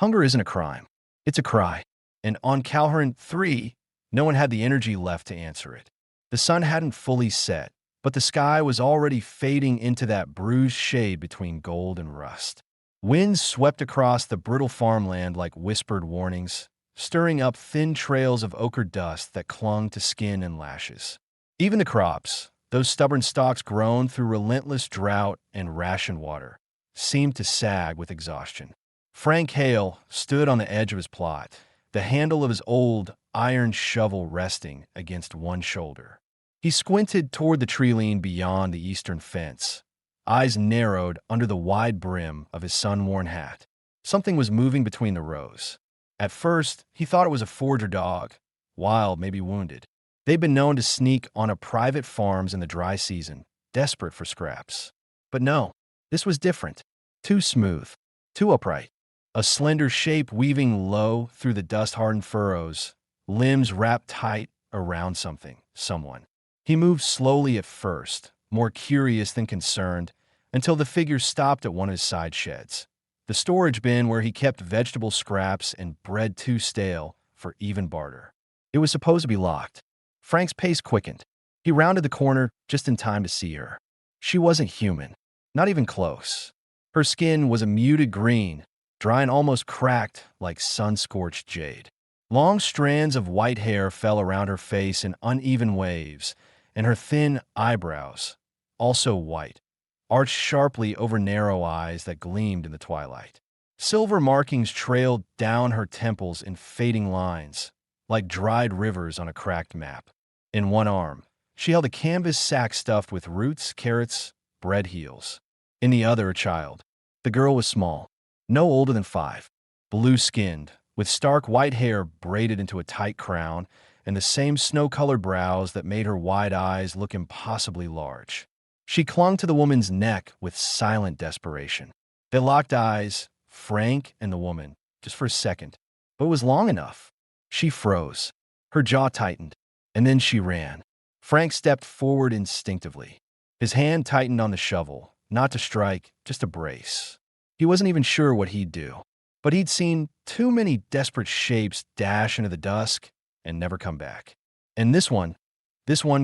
Hunger isn't a crime. It's a cry. And on Calhoun 3, no one had the energy left to answer it. The sun hadn't fully set, but the sky was already fading into that bruised shade between gold and rust. Winds swept across the brittle farmland like whispered warnings, stirring up thin trails of ochre dust that clung to skin and lashes. Even the crops, those stubborn stalks grown through relentless drought and rationed water, seemed to sag with exhaustion. Frank Hale stood on the edge of his plot, the handle of his old iron shovel resting against one shoulder. He squinted toward the tree line beyond the eastern fence, eyes narrowed under the wide brim of his sun-worn hat. Something was moving between the rows. At first, he thought it was a forger dog, wild, maybe wounded. They'd been known to sneak onto private farms in the dry season, desperate for scraps. But no, this was different. Too smooth, too upright. A slender shape weaving low through the dust-hardened furrows, limbs wrapped tight around someone. He moved slowly at first, more curious than concerned, until the figure stopped at one of his side sheds, the storage bin where he kept vegetable scraps and bread too stale for even barter. It was supposed to be locked. Frank's pace quickened. He rounded the corner just in time to see her. She wasn't human, not even close. Her skin was a muted green, dry and almost cracked like sun-scorched jade. Long strands of white hair fell around her face in uneven waves, and her thin eyebrows, also white, arched sharply over narrow eyes that gleamed in the twilight. Silver markings trailed down her temples in fading lines, like dried rivers on a cracked map. In one arm, she held a canvas sack stuffed with roots, carrots, bread heels. In the other, a child. The girl was small, no older than 5, blue-skinned, with stark white hair braided into a tight crown and the same snow-colored brows that made her wide eyes look impossibly large. She clung to the woman's neck with silent desperation. They locked eyes, Frank and the woman, just for a second, but it was long enough. She froze. Her jaw tightened, and then she ran. Frank stepped forward instinctively. His hand tightened on the shovel, not to strike, just to brace. He wasn't even sure what he'd do, but he'd seen too many desperate shapes dash into the dusk and never come back. And this one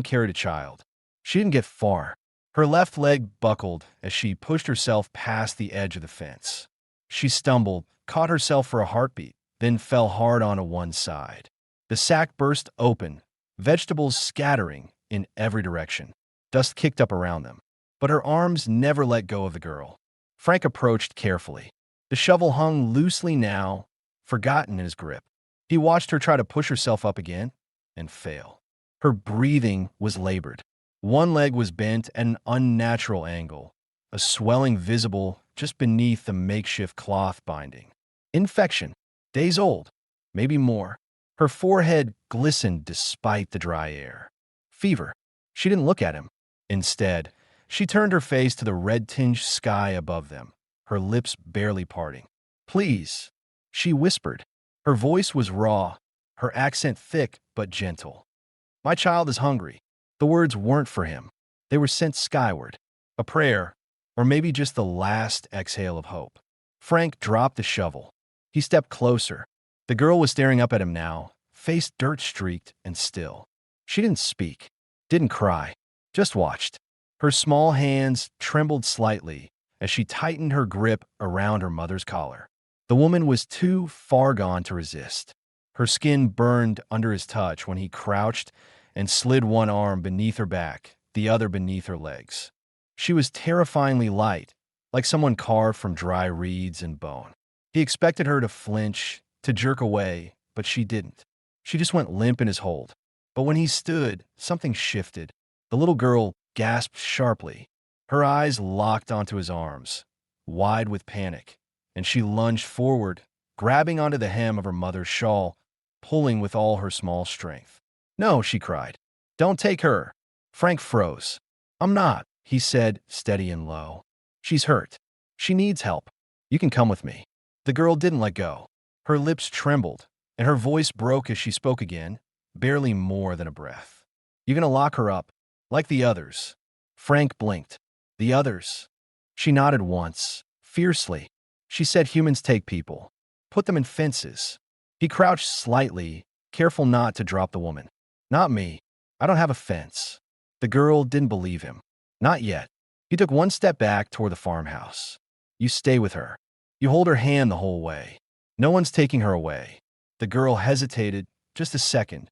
carried a child. She didn't get far. Her left leg buckled as she pushed herself past the edge of the fence. She stumbled, caught herself for a heartbeat, then fell hard onto one side. The sack burst open, vegetables scattering in every direction. Dust kicked up around them. But her arms never let go of the girl. Frank approached carefully. The shovel hung loosely now, forgotten in his grip. He watched her try to push herself up again and fail. Her breathing was labored. One leg was bent at an unnatural angle, a swelling visible just beneath the makeshift cloth binding. Infection, days old, maybe more. Her forehead glistened despite the dry air. Fever. She didn't look at him. Instead, she turned her face to the red-tinged sky above them, her lips barely parting. "Please," she whispered. Her voice was raw, her accent thick but gentle. "My child is hungry." The words weren't for him. They were sent skyward. A prayer, or maybe just the last exhale of hope. Frank dropped the shovel. He stepped closer. The girl was staring up at him now, face dirt-streaked and still. She didn't speak, didn't cry, just watched. Her small hands trembled slightly as she tightened her grip around her mother's collar. The woman was too far gone to resist. Her skin burned under his touch when he crouched and slid one arm beneath her back, the other beneath her legs. She was terrifyingly light, like someone carved from dry reeds and bone. He expected her to flinch, to jerk away, but she didn't. She just went limp in his hold. But when he stood, something shifted. The little girl gasped sharply. Her eyes locked onto his arms, wide with panic, and she lunged forward, grabbing onto the hem of her mother's shawl, pulling with all her small strength. "No," she cried. "Don't take her." Frank froze. "I'm not," he said, steady and low. "She's hurt. She needs help. You can come with me." The girl didn't let go. Her lips trembled, and her voice broke as she spoke again, barely more than a breath. "You're gonna lock her up, like the others." Frank blinked. "The others?" She nodded once, fiercely. She said humans take people. Put them in fences. He crouched slightly, careful not to drop the woman. Not me. I don't have a fence. The girl didn't believe him. Not yet. He took one step back toward the farmhouse. You stay with her. You hold her hand the whole way. No one's taking her away. The girl hesitated just a second,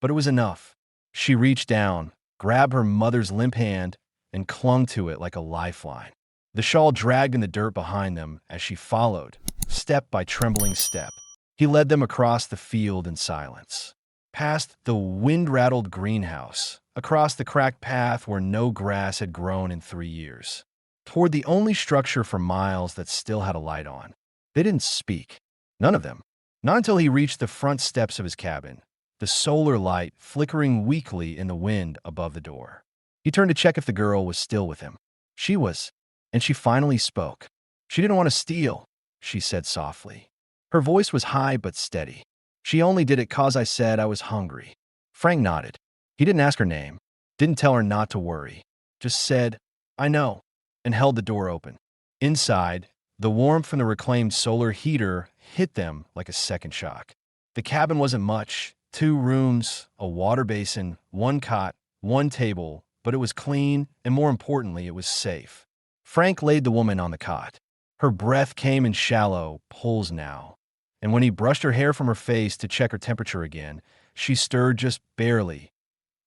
but it was enough. She reached down, grabbed her mother's limp hand, and clung to it like a lifeline. The shawl dragged in the dirt behind them as she followed, step by trembling step. He led them across the field in silence, past the wind-rattled greenhouse, across the cracked path where no grass had grown in 3 years, toward the only structure for miles that still had a light on. They didn't speak. None of them. Not until he reached the front steps of his cabin, the solar light flickering weakly in the wind above the door. He turned to check if the girl was still with him. She was, and she finally spoke. She didn't want to steal, she said softly. Her voice was high but steady. She only did it 'cause I said I was hungry. Frank nodded. He didn't ask her name, didn't tell her not to worry, just said, I know, and held the door open. Inside, the warmth from the reclaimed solar heater hit them like a second shock. The cabin wasn't much, 2 rooms, a water basin, 1 cot, 1 table, but it was clean, and more importantly, it was safe. Frank laid the woman on the cot. Her breath came in shallow pulls now, and when he brushed her hair from her face to check her temperature again, she stirred just barely,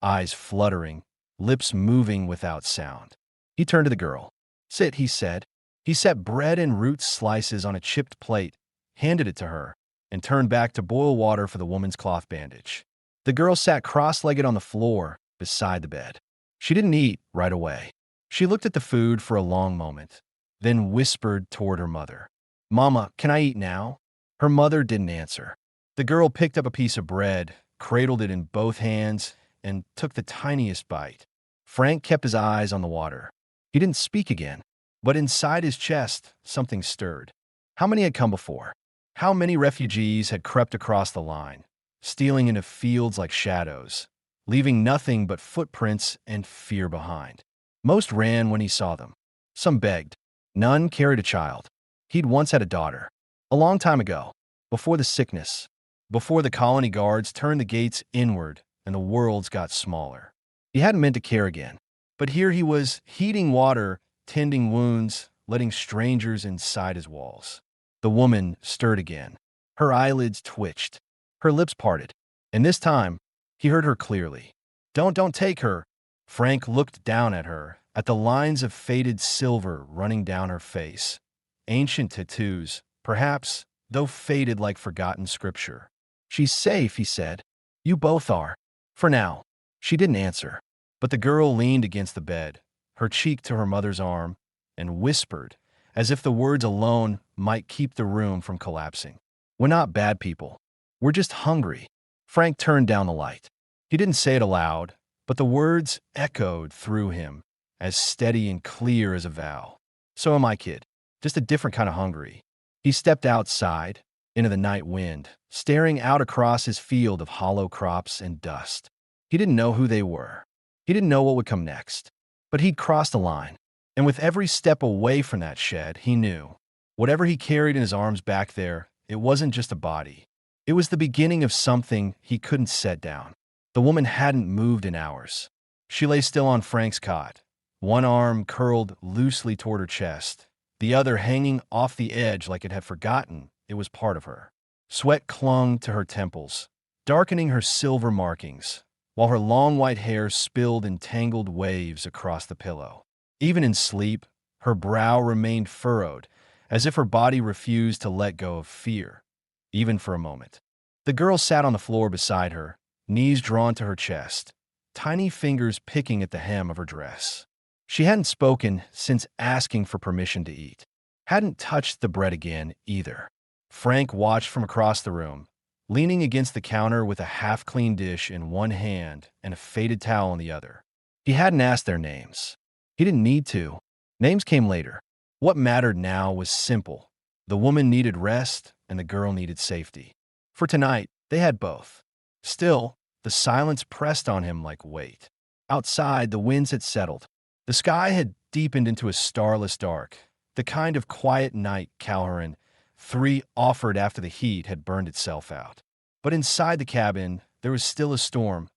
eyes fluttering, lips moving without sound. He turned to the girl. Sit, he said. He set bread and root slices on a chipped plate, handed it to her, and turned back to boil water for the woman's cloth bandage. The girl sat cross-legged on the floor beside the bed. She didn't eat right away. She looked at the food for a long moment, then whispered toward her mother. Mama, can I eat now? Her mother didn't answer. The girl picked up a piece of bread, cradled it in both hands, and took the tiniest bite. Frank kept his eyes on the water. He didn't speak again, but inside his chest, something stirred. How many had come before? How many refugees had crept across the line, stealing into fields like shadows, leaving nothing but footprints and fear behind? Most ran when he saw them. Some begged. None carried a child. He'd once had a daughter. A long time ago, before the sickness, before the colony guards turned the gates inward and the worlds got smaller. He hadn't meant to care again. But here he was, heating water, tending wounds, letting strangers inside his walls. The woman stirred again. Her eyelids twitched. Her lips parted. And this time, he heard her clearly. Don't take her. Frank looked down at her, at the lines of faded silver running down her face. Ancient tattoos, perhaps, though faded like forgotten scripture. She's safe, he said. You both are. For now. She didn't answer, but the girl leaned against the bed, her cheek to her mother's arm, and whispered, as if the words alone might keep the room from collapsing. We're not bad people. We're just hungry. Frank turned down the light. He didn't say it aloud, but the words echoed through him, as steady and clear as a vow. So am I, kid. Just a different kind of hungry. He stepped outside, into the night wind, staring out across his field of hollow crops and dust. He didn't know who they were. He didn't know what would come next. But he'd crossed a line, and with every step away from that shed, he knew. Whatever he carried in his arms back there, it wasn't just a body. It was the beginning of something he couldn't set down. The woman hadn't moved in hours. She lay still on Frank's cot, one arm curled loosely toward her chest, the other hanging off the edge like it had forgotten it was part of her. Sweat clung to her temples, darkening her silver markings, while her long white hair spilled in tangled waves across the pillow. Even in sleep, her brow remained furrowed, as if her body refused to let go of fear, even for a moment. The girl sat on the floor beside her, knees drawn to her chest, tiny fingers picking at the hem of her dress. She hadn't spoken since asking for permission to eat. Hadn't touched the bread again, either. Frank watched from across the room, leaning against the counter with a half-clean dish in one hand and a faded towel in the other. He hadn't asked their names. He didn't need to. Names came later. What mattered now was simple. The woman needed rest, and the girl needed safety. For tonight, they had both. Still, the silence pressed on him like weight. Outside, the winds had settled. The sky had deepened into a starless dark, the kind of quiet night Calhoun 3 offered after the heat had burned itself out. But inside the cabin, there was still a storm,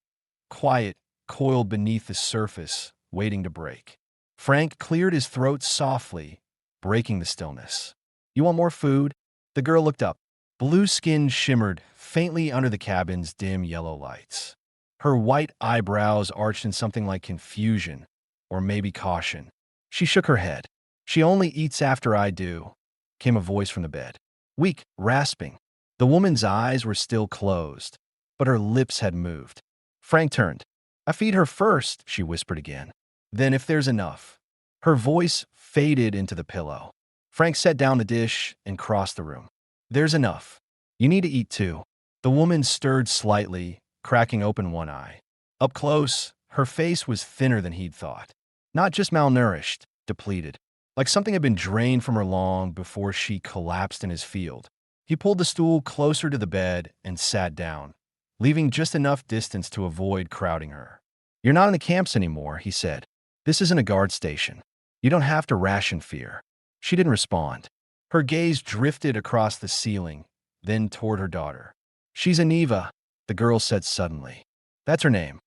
quiet, coiled beneath the surface, waiting to break. Frank cleared his throat softly, breaking the stillness. "You want more food?" The girl looked up. Blue skin shimmered faintly under the cabin's dim yellow lights. Her white eyebrows arched in something like confusion, or maybe caution. She shook her head. "She only eats after I do," came a voice from the bed. Weak, rasping. The woman's eyes were still closed, but her lips had moved. Frank turned. "I feed her first," she whispered again. "Then if there's enough." Her voice faded into the pillow. Frank set down the dish and crossed the room. "There's enough. You need to eat too." The woman stirred slightly, cracking open one eye. Up close, her face was thinner than he'd thought. Not just malnourished, depleted. Like something had been drained from her long before she collapsed in his field. He pulled the stool closer to the bed and sat down, leaving just enough distance to avoid crowding her. "You're not in the camps anymore," he said. "This isn't a guard station. You don't have to ration fear." She didn't respond. Her gaze drifted across the ceiling, then toward her daughter. "She's Aniva," the girl said suddenly. "That's her name."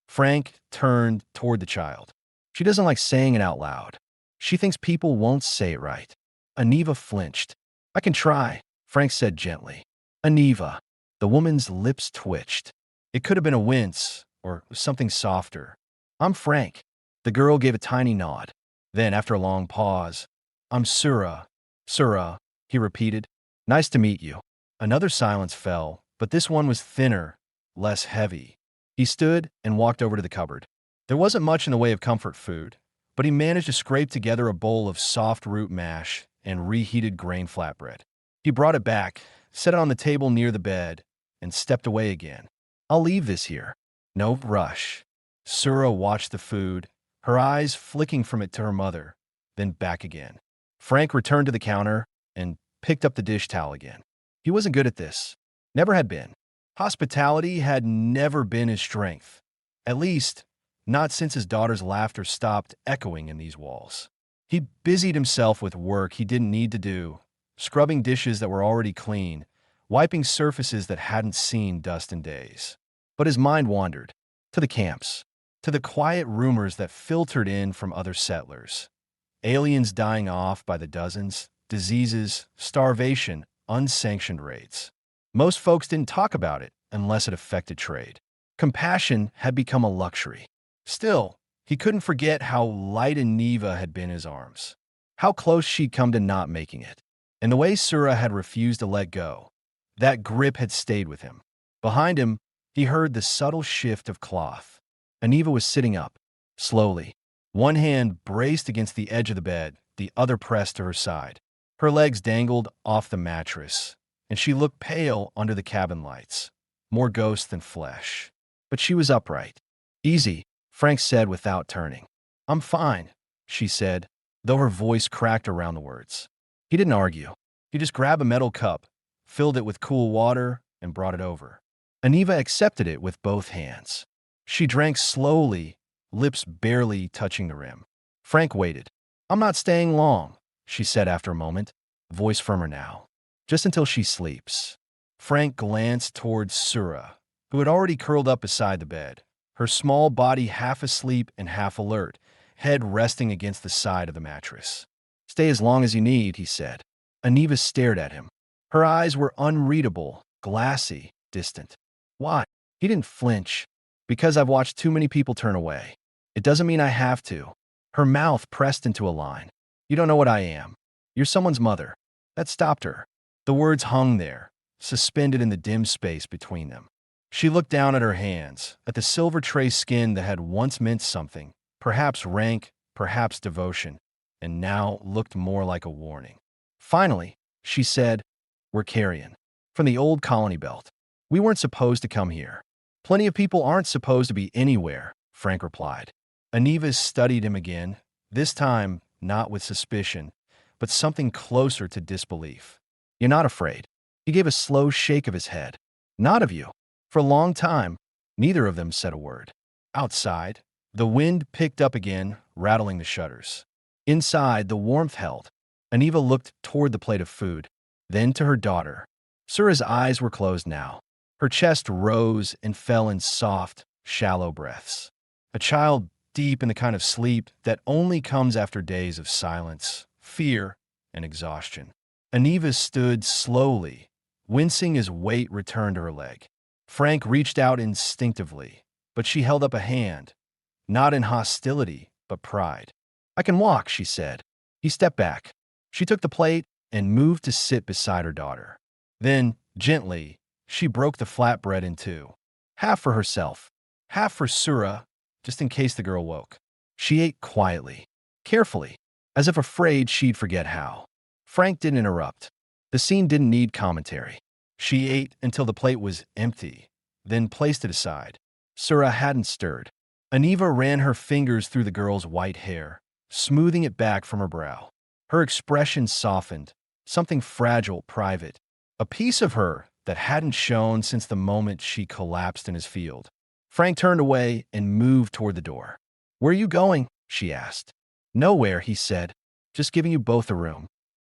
Frank turned toward the child. "She doesn't like saying it out loud. She thinks people won't say it right." Aniva flinched. "I can try," Frank said gently. "Aniva." The woman's lips twitched. It could have been a wince or something softer. "I'm Frank." The girl gave a tiny nod. Then, after a long pause, "I'm Sura." "Sura," he repeated. "Nice to meet you." Another silence fell, but this one was thinner, less heavy. He stood and walked over to the cupboard. There wasn't much in the way of comfort food, but he managed to scrape together a bowl of soft root mash and reheated grain flatbread. He brought it back, set it on the table near the bed, and stepped away again. "I'll leave this here." "No rush." Sura watched the food, her eyes flicking from it to her mother, then back again. Frank returned to the counter and picked up the dish towel again. He wasn't good at this. Never had been. Hospitality had never been his strength. At least, not since his daughter's laughter stopped echoing in these walls. He busied himself with work he didn't need to do, scrubbing dishes that were already clean, wiping surfaces that hadn't seen dust in days. But his mind wandered. To the camps. To the quiet rumors that filtered in from other settlers. Aliens dying off by the dozens, diseases, starvation, unsanctioned raids. Most folks didn't talk about it unless it affected trade. Compassion had become a luxury. Still, he couldn't forget how light Aniva had been in his arms. How close she'd come to not making it. And the way Sura had refused to let go. That grip had stayed with him. Behind him, he heard the subtle shift of cloth. Aniva was sitting up, slowly. One hand braced against the edge of the bed, the other pressed to her side. Her legs dangled off the mattress, and she looked pale under the cabin lights, more ghost than flesh. But she was upright. "Easy," Frank said without turning. "I'm fine," she said, though her voice cracked around the words. He didn't argue. He just grabbed a metal cup, filled it with cool water, and brought it over. Aniva accepted it with both hands. She drank slowly, lips barely touching the rim. Frank waited. "I'm not staying long," she said after a moment, voice firmer now. "Just until she sleeps." Frank glanced towards Sura, who had already curled up beside the bed, her small body half asleep and half alert, head resting against the side of the mattress. "Stay as long as you need," he said. Aniva stared at him. Her eyes were unreadable, glassy, distant. "Why?" He didn't flinch. "Because I've watched too many people turn away. It doesn't mean I have to." Her mouth pressed into a line. "You don't know what I am. You're someone's mother." That stopped her. The words hung there, suspended in the dim space between them. She looked down at her hands, at the silver tray skin that had once meant something, perhaps rank, perhaps devotion, and now looked more like a warning. Finally, she said, "We're carrion. From the old colony belt. We weren't supposed to come here." "Plenty of people aren't supposed to be anywhere," Frank replied. Aniva studied him again, this time not with suspicion, but something closer to disbelief. "You're not afraid?" He gave a slow shake of his head. "Not of you." For a long time, neither of them said a word. Outside, the wind picked up again, rattling the shutters. Inside, the warmth held. Aniva looked toward the plate of food. then to her daughter. Sura's eyes were closed now. Her chest rose and fell in soft, shallow breaths. A child deep in the kind of sleep that only comes after days of silence, fear, and exhaustion. Aniva stood slowly, wincing as weight returned to her leg. Frank reached out instinctively, but she held up a hand, not in hostility, but pride. "I can walk," she said. He stepped back. She took the plate and moved to sit beside her daughter. Then, gently, she broke the flatbread in two. Half for herself, half for Sura, just in case the girl woke. She ate quietly, carefully, as if afraid she'd forget how. Frank didn't interrupt. The scene didn't need commentary. She ate until the plate was empty, then placed it aside. Sura hadn't stirred. Aniva ran her fingers through the girl's white hair, smoothing it back from her brow. Her expression softened, something fragile, private, a piece of her that hadn't shown since the moment she collapsed in his field. Frank turned away and moved toward the door. "Where are you going?" she asked. "Nowhere," he said. "Just giving you both a room."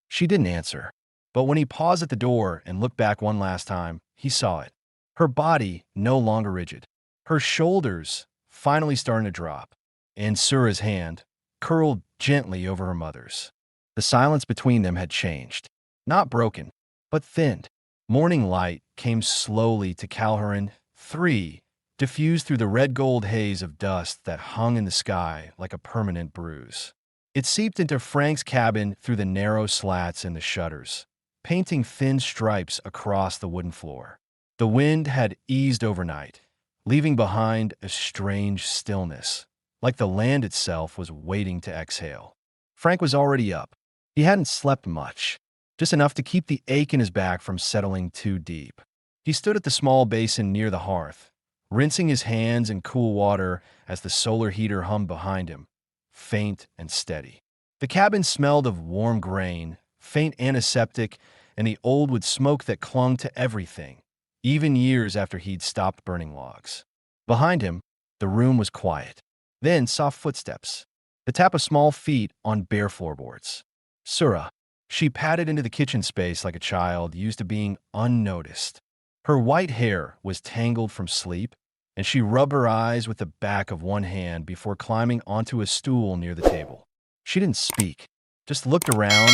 She didn't answer. But when he paused at the door and looked back one last time, he saw it. Her body no longer rigid. Her shoulders finally starting to drop, and Sura's hand curled gently over her mother's. The silence between them had changed. Not broken, but thinned. Morning light came slowly to Calhoun 3, diffused through the red-gold haze of dust that hung in the sky like a permanent bruise. It seeped into Frank's cabin through the narrow slats in the shutters, painting thin stripes across the wooden floor. The wind had eased overnight, leaving behind a strange stillness, like the land itself was waiting to exhale. Frank was already up. He hadn't slept much, just enough to keep the ache in his back from settling too deep. He stood at the small basin near the hearth, rinsing his hands in cool water as the solar heater hummed behind him, faint and steady. The cabin smelled of warm grain, faint antiseptic, and the old wood smoke that clung to everything, even years after he'd stopped burning logs. Behind him, the room was quiet. Then soft footsteps, the tap of small feet on bare floorboards. Sura. She padded into the kitchen space like a child used to being unnoticed. Her white hair was tangled from sleep, and she rubbed her eyes with the back of one hand before climbing onto a stool near the table. She didn't speak, just looked around,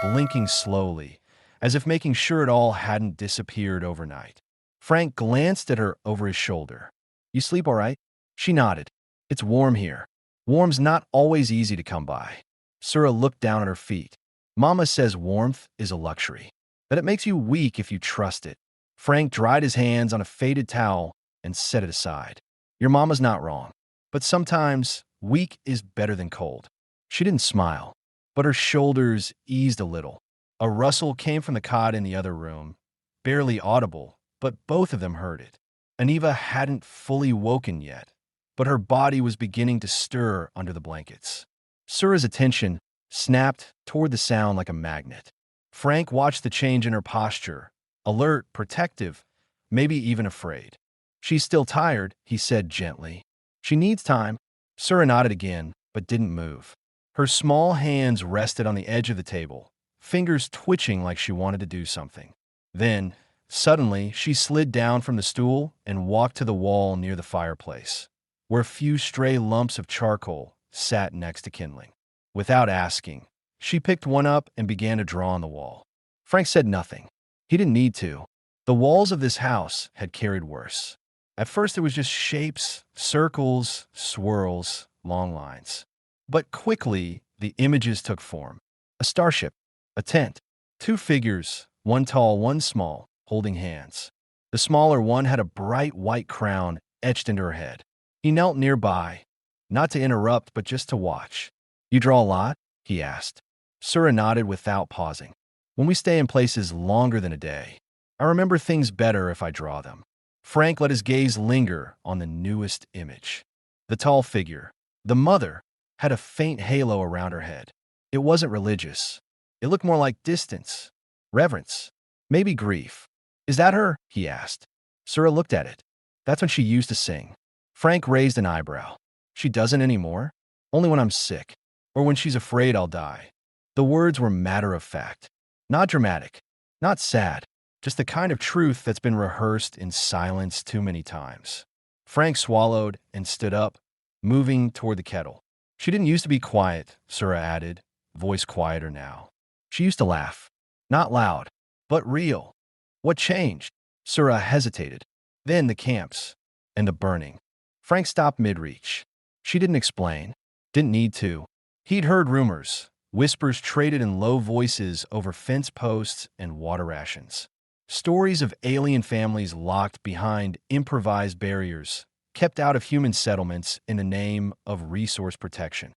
blinking slowly, as if making sure it all hadn't disappeared overnight. Frank glanced at her over his shoulder. "You sleep all right?" She nodded. "It's warm here. Warm's not always easy to come by." Sura looked down at her feet. "Mama says warmth is a luxury, that it makes you weak if you trust it." Frank dried his hands on a faded towel and set it aside. "Your mama's not wrong, but sometimes weak is better than cold." She didn't smile, but her shoulders eased a little. A rustle came from the cot in the other room, barely audible, but both of them heard it. Aniva hadn't fully woken yet, but her body was beginning to stir under the blankets. Sura's attention snapped toward the sound like a magnet. Frank watched the change in her posture, alert, protective, maybe even afraid. "She's still tired," he said gently. "She needs time." Sura nodded again, but didn't move. Her small hands rested on the edge of the table, fingers twitching like she wanted to do something. Then, suddenly, she slid down from the stool and walked to the wall near the fireplace, where a few stray lumps of charcoal sat next to kindling. Without asking, she picked one up and began to draw on the wall. Frank said nothing. He didn't need to. The walls of this house had carried worse. At first it was just shapes, circles, swirls, long lines. But quickly, the images took form. A starship, a tent, two figures, one tall, one small, holding hands. The smaller one had a bright white crown etched into her head. He knelt nearby, not to interrupt, but just to watch. "You draw a lot?" he asked. Sura nodded without pausing. "When we stay in places longer than a day, I remember things better if I draw them." Frank let his gaze linger on the newest image. The tall figure, the mother, had a faint halo around her head. It wasn't religious. It looked more like distance, reverence, maybe grief. "Is that her?" he asked. Sura looked at it. "That's when she used to sing." Frank raised an eyebrow. "She doesn't anymore? Only when I'm sick, or when she's afraid I'll die." The words were matter of fact, not dramatic. Not sad, just the kind of truth that's been rehearsed in silence too many times. Frank swallowed and stood up, moving toward the kettle. She didn't used to be quiet, Sura added, voice quieter now. She used to laugh. Not loud, but real. What changed? Sura hesitated. Then the camps and the burning. Frank stopped mid-reach. She didn't explain. Didn't need to. He'd heard rumors, whispers traded in low voices over fence posts and water rations. Stories of alien families locked behind improvised barriers, kept out of human settlements in the name of resource protection.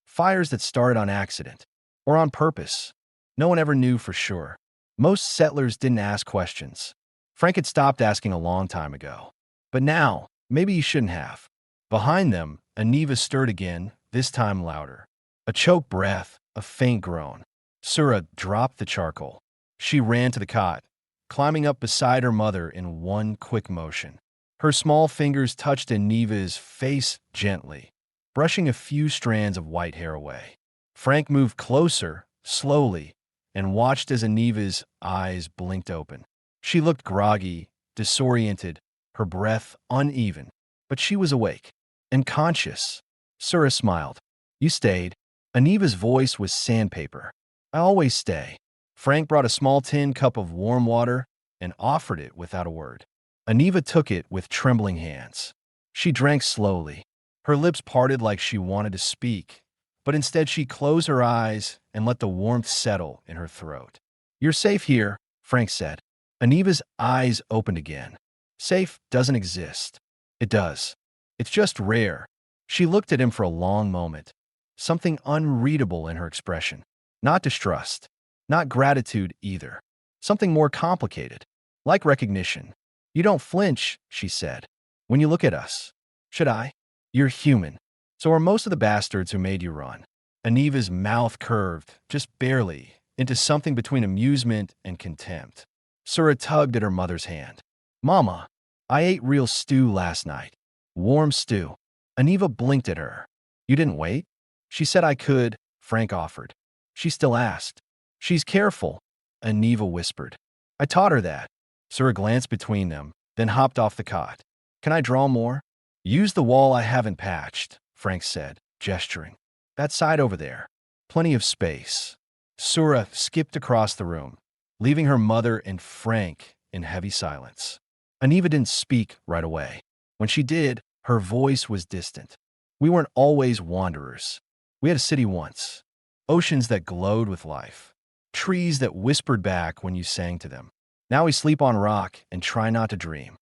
Fires that started on accident, or on purpose. No one ever knew for sure. Most settlers didn't ask questions. Frank had stopped asking a long time ago. But now, maybe he shouldn't have. Behind them, Aniva stirred again, this time louder. A choked breath, a faint groan. Sura dropped the charcoal. She ran to the cot, climbing up beside her mother in one quick motion. Her small fingers touched Aniva's face gently, brushing a few strands of white hair away. Frank moved closer, slowly, and watched as Aniva's eyes blinked open. She looked groggy, disoriented, her breath uneven, but she was awake and conscious. Sura smiled. You stayed. Aniva's voice was sandpaper. I always stay. Frank brought a small tin cup of warm water and offered it without a word. Aniva took it with trembling hands. She drank slowly. Her lips parted like she wanted to speak, but instead she closed her eyes and let the warmth settle in her throat. You're safe here, Frank said. Aniva's eyes opened again. Safe doesn't exist. It does. It's just rare. She looked at him for a long moment, something unreadable in her expression. Not distrust, not gratitude either. Something more complicated, like recognition. You don't flinch, she said, when you look at us. Should I? You're human. So are most of the bastards who made you run. Aniva's mouth curved, just barely, into something between amusement and contempt. Sura tugged at her mother's hand. Mama, I ate real stew last night. Warm stew. Aniva blinked at her. You didn't wait? She said I could, Frank offered. She still asked. She's careful, Aniva whispered. I taught her that. Sura glanced between them, then hopped off the cot. Can I draw more? Use the wall I haven't patched, Frank said, gesturing. That side over there. Plenty of space. Sura skipped across the room, leaving her mother and Frank in heavy silence. Aniva didn't speak right away. When she did, her voice was distant. We weren't always wanderers. We had a city once. Oceans that glowed with life. Trees that whispered back when you sang to them. Now we sleep on rock and try not to dream.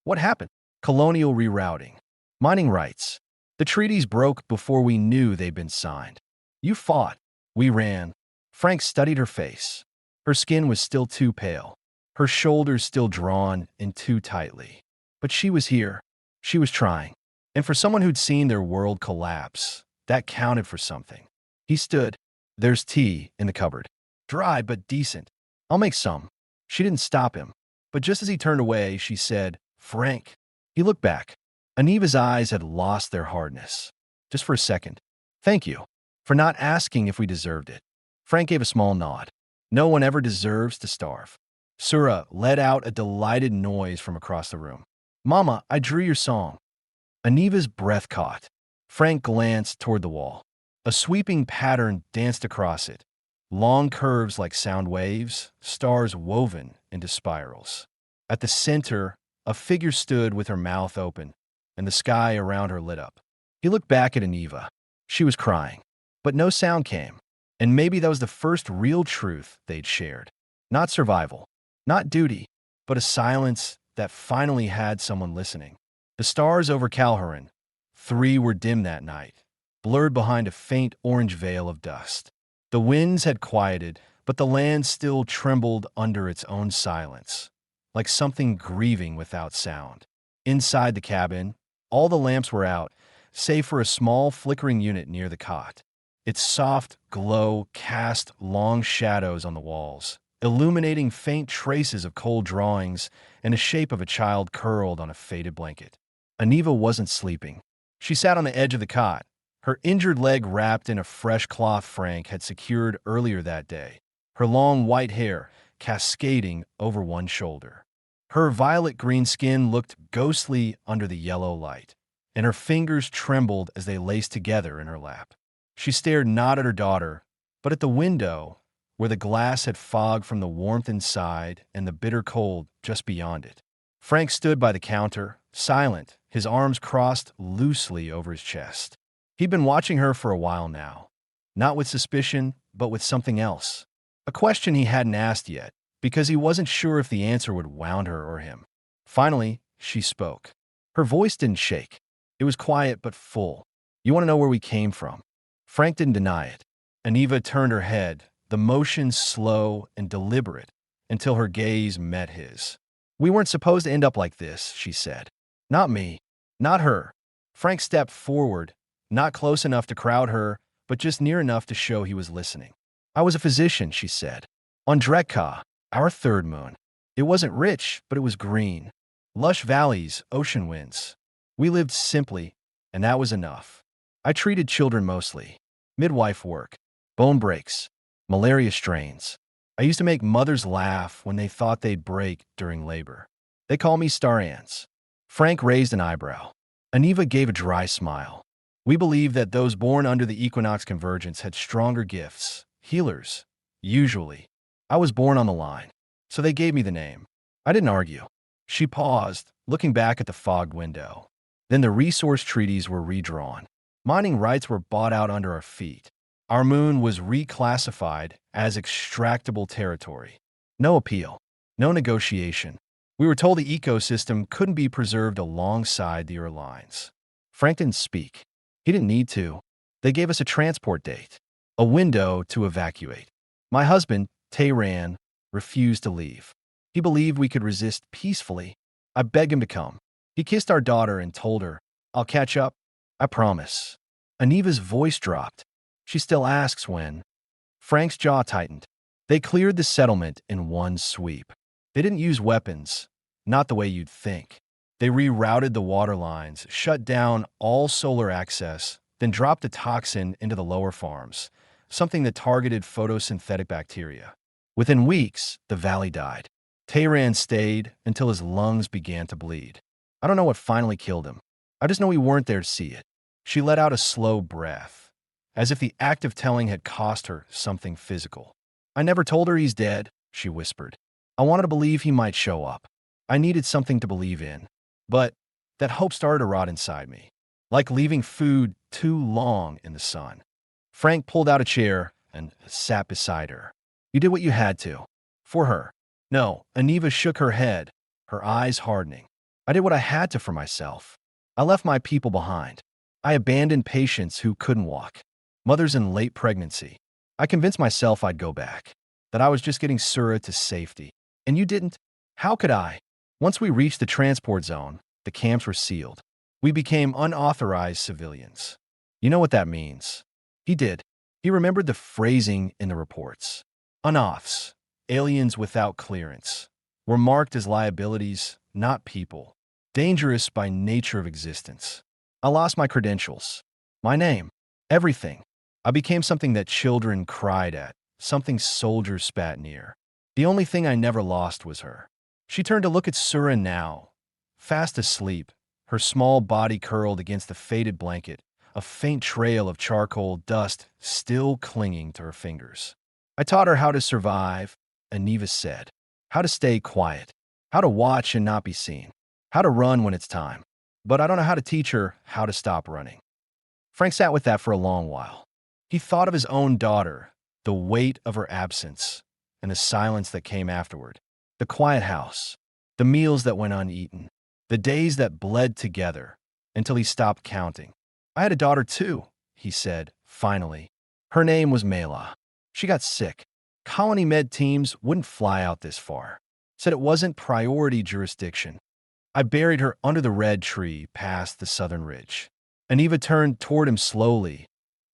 What happened? Colonial rerouting. Mining rights. The treaties broke before we knew they'd been signed. You fought. We ran. Frank studied her face. Her skin was still too pale. Her shoulders still drawn in too tightly. But she was here. She was trying. And for someone who'd seen their world collapse, that counted for something. He stood. There's tea in the cupboard. Dry but decent. I'll make some. She didn't stop him. But just as he turned away, she said, Frank. He looked back. Aniva's eyes had lost their hardness. Just for a second. Thank you. For not asking if we deserved it. Frank gave a small nod. No one ever deserves to starve. Sura let out a delighted noise from across the room. Mama, I drew your song. Aniva's breath caught. Frank glanced toward the wall. A sweeping pattern danced across it. Long curves like sound waves, stars woven into spirals. At the center, a figure stood with her mouth open, and the sky around her lit up. He looked back at Aniva. She was crying, but no sound came. And maybe that was the first real truth they'd shared. Not survival, not duty, but a silence that finally had someone listening. The stars over Calhoun, 3 were dim that night, blurred behind a faint orange veil of dust. The winds had quieted, but the land still trembled under its own silence, like something grieving without sound. Inside the cabin, all the lamps were out, save for a small flickering unit near the cot. Its soft glow cast long shadows on the walls, illuminating faint traces of cold drawings and the shape of a child curled on a faded blanket. Aniva wasn't sleeping. She sat on the edge of the cot, her injured leg wrapped in a fresh cloth Frank had secured earlier that day. Her long white hair, cascading over one shoulder. Her violet-green skin looked ghostly under the yellow light, and her fingers trembled as they laced together in her lap. She stared not at her daughter, but at the window, where the glass had fogged from the warmth inside and the bitter cold just beyond it. Frank stood by the counter, silent, his arms crossed loosely over his chest. He'd been watching her for a while now, not with suspicion, but with something else. A question he hadn't asked yet, because he wasn't sure if the answer would wound her or him. Finally, she spoke. Her voice didn't shake. It was quiet but full. "You want to know where we came from?" Frank didn't deny it. Aniva turned her head, the motion slow and deliberate, until her gaze met his. "We weren't supposed to end up like this," she said. "Not me. Not her." Frank stepped forward, not close enough to crowd her, but just near enough to show he was listening. "I was a physician," she said. "On Drekka, our third moon. It wasn't rich, but it was green. Lush valleys, ocean winds. We lived simply, and that was enough. I treated children mostly. Midwife work, bone breaks, malaria strains. I used to make mothers laugh when they thought they'd break during labor. They call me Star Ants." Frank raised an eyebrow. Aniva gave a dry smile. "We believe that those born under the equinox convergence had stronger gifts, healers, usually. I was born on the line, so they gave me the name. I didn't argue." She paused, looking back at the fogged window. Then the resource treaties were redrawn. Mining rights were bought out under our feet. Our moon was reclassified as extractable territory. No appeal, no negotiation. We were told the ecosystem couldn't be preserved alongside the lines. Frank didn't speak. He didn't need to. They gave us a transport date, a window to evacuate. My husband, Tehran, refused to leave. He believed we could resist peacefully. I begged him to come. He kissed our daughter and told her, "I'll catch up. I promise." Aniva's voice dropped. "She still asks when." Frank's jaw tightened. They cleared the settlement in one sweep. They didn't use weapons, not the way you'd think. They rerouted the water lines, shut down all solar access, then dropped a toxin into the lower farms, something that targeted photosynthetic bacteria. Within weeks, the valley died. Tehran stayed until his lungs began to bleed. I don't know what finally killed him. I just know we weren't there to see it. She let out a slow breath, as if the act of telling had cost her something physical. "I never told her he's dead," she whispered. "I wanted to believe he might show up. I needed something to believe in. But that hope started to rot inside me, like leaving food too long in the sun." Frank pulled out a chair and sat beside her. "You did what you had to. For her." "No," Aniva shook her head, her eyes hardening. "I did what I had to for myself. I left my people behind. I abandoned patients who couldn't walk, mothers in late pregnancy. I convinced myself I'd go back, that I was just getting Sura to safety. And you didn't? How could I?" Once we reached the transport zone, the camps were sealed. We became unauthorized civilians. You know what that means. He did. He remembered the phrasing in the reports. Unoffs, aliens without clearance, were marked as liabilities, not people. Dangerous by nature of existence. I lost my credentials, my name, everything. I became something that children cried at, something soldiers spat near. The only thing I never lost was her. She turned to look at Sura now, fast asleep, her small body curled against the faded blanket, a faint trail of charcoal dust still clinging to her fingers. "I taught her how to survive," Aniva said. "How to stay quiet. How to watch and not be seen. How to run when it's time. But I don't know how to teach her how to stop running." Frank sat with that for a long while. He thought of his own daughter, the weight of her absence, and the silence that came afterward. The quiet house, the meals that went uneaten, the days that bled together until he stopped counting. "I had a daughter too," he said, finally. "Her name was Mela. She got sick. Colony med teams wouldn't fly out this far. Said it wasn't priority jurisdiction. I buried her under the red tree past the southern ridge." Aniva turned toward him slowly,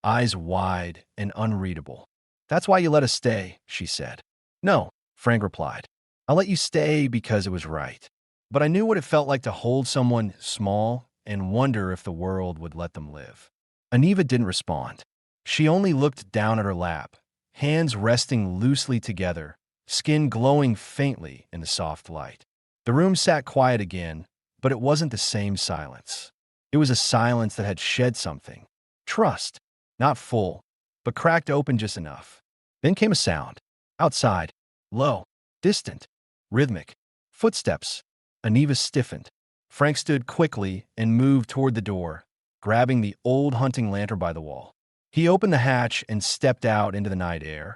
eyes wide and unreadable. "That's why you let us stay," she said. "No," Frank replied. "I let you stay because it was right. But I knew what it felt like to hold someone small and wonder if the world would let them live." Aniva didn't respond. She only looked down at her lap, hands resting loosely together, skin glowing faintly in the soft light. The room sat quiet again, but it wasn't the same silence. It was a silence that had shed something. Trust. Not full, but cracked open just enough. Then came a sound. Outside. Low. Distant. Rhythmic. Footsteps. Aniva stiffened. Frank stood quickly and moved toward the door, grabbing the old hunting lantern by the wall. He opened the hatch and stepped out into the night air,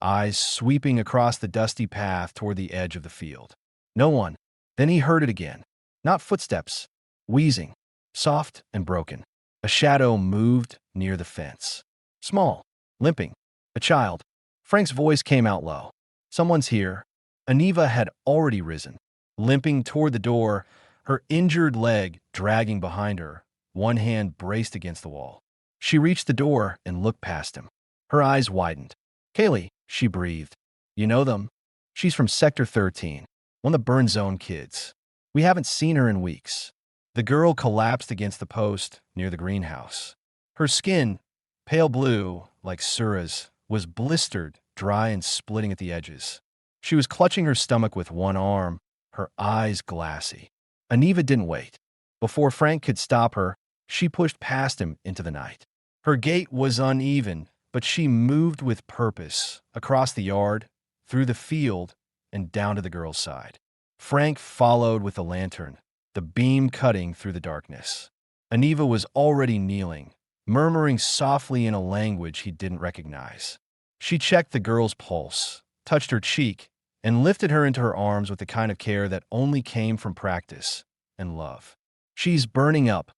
eyes sweeping across the dusty path toward the edge of the field. No one. Then he heard it again. Not footsteps. Wheezing. Soft and broken. A shadow moved near the fence. Small. Limping. A child. Frank's voice came out low. Someone's here. Aniva had already risen, limping toward the door, her injured leg dragging behind her, one hand braced against the wall. She reached the door and looked past him. Her eyes widened. "Kaylee," she breathed. "You know them? She's from Sector 13, one of the burn zone kids. We haven't seen her in weeks." The girl collapsed against the post near the greenhouse. Her skin, pale blue, like Sura's, was blistered, dry and splitting at the edges. She was clutching her stomach with one arm, her eyes glassy. Aniva didn't wait. Before Frank could stop her, she pushed past him into the night. Her gait was uneven, but she moved with purpose, across the yard, through the field, and down to the girl's side. Frank followed with the lantern, the beam cutting through the darkness. Aniva was already kneeling, murmuring softly in a language he didn't recognize. She checked the girl's pulse, touched her cheek, and lifted her into her arms with the kind of care that only came from practice and love. "She's burning up,"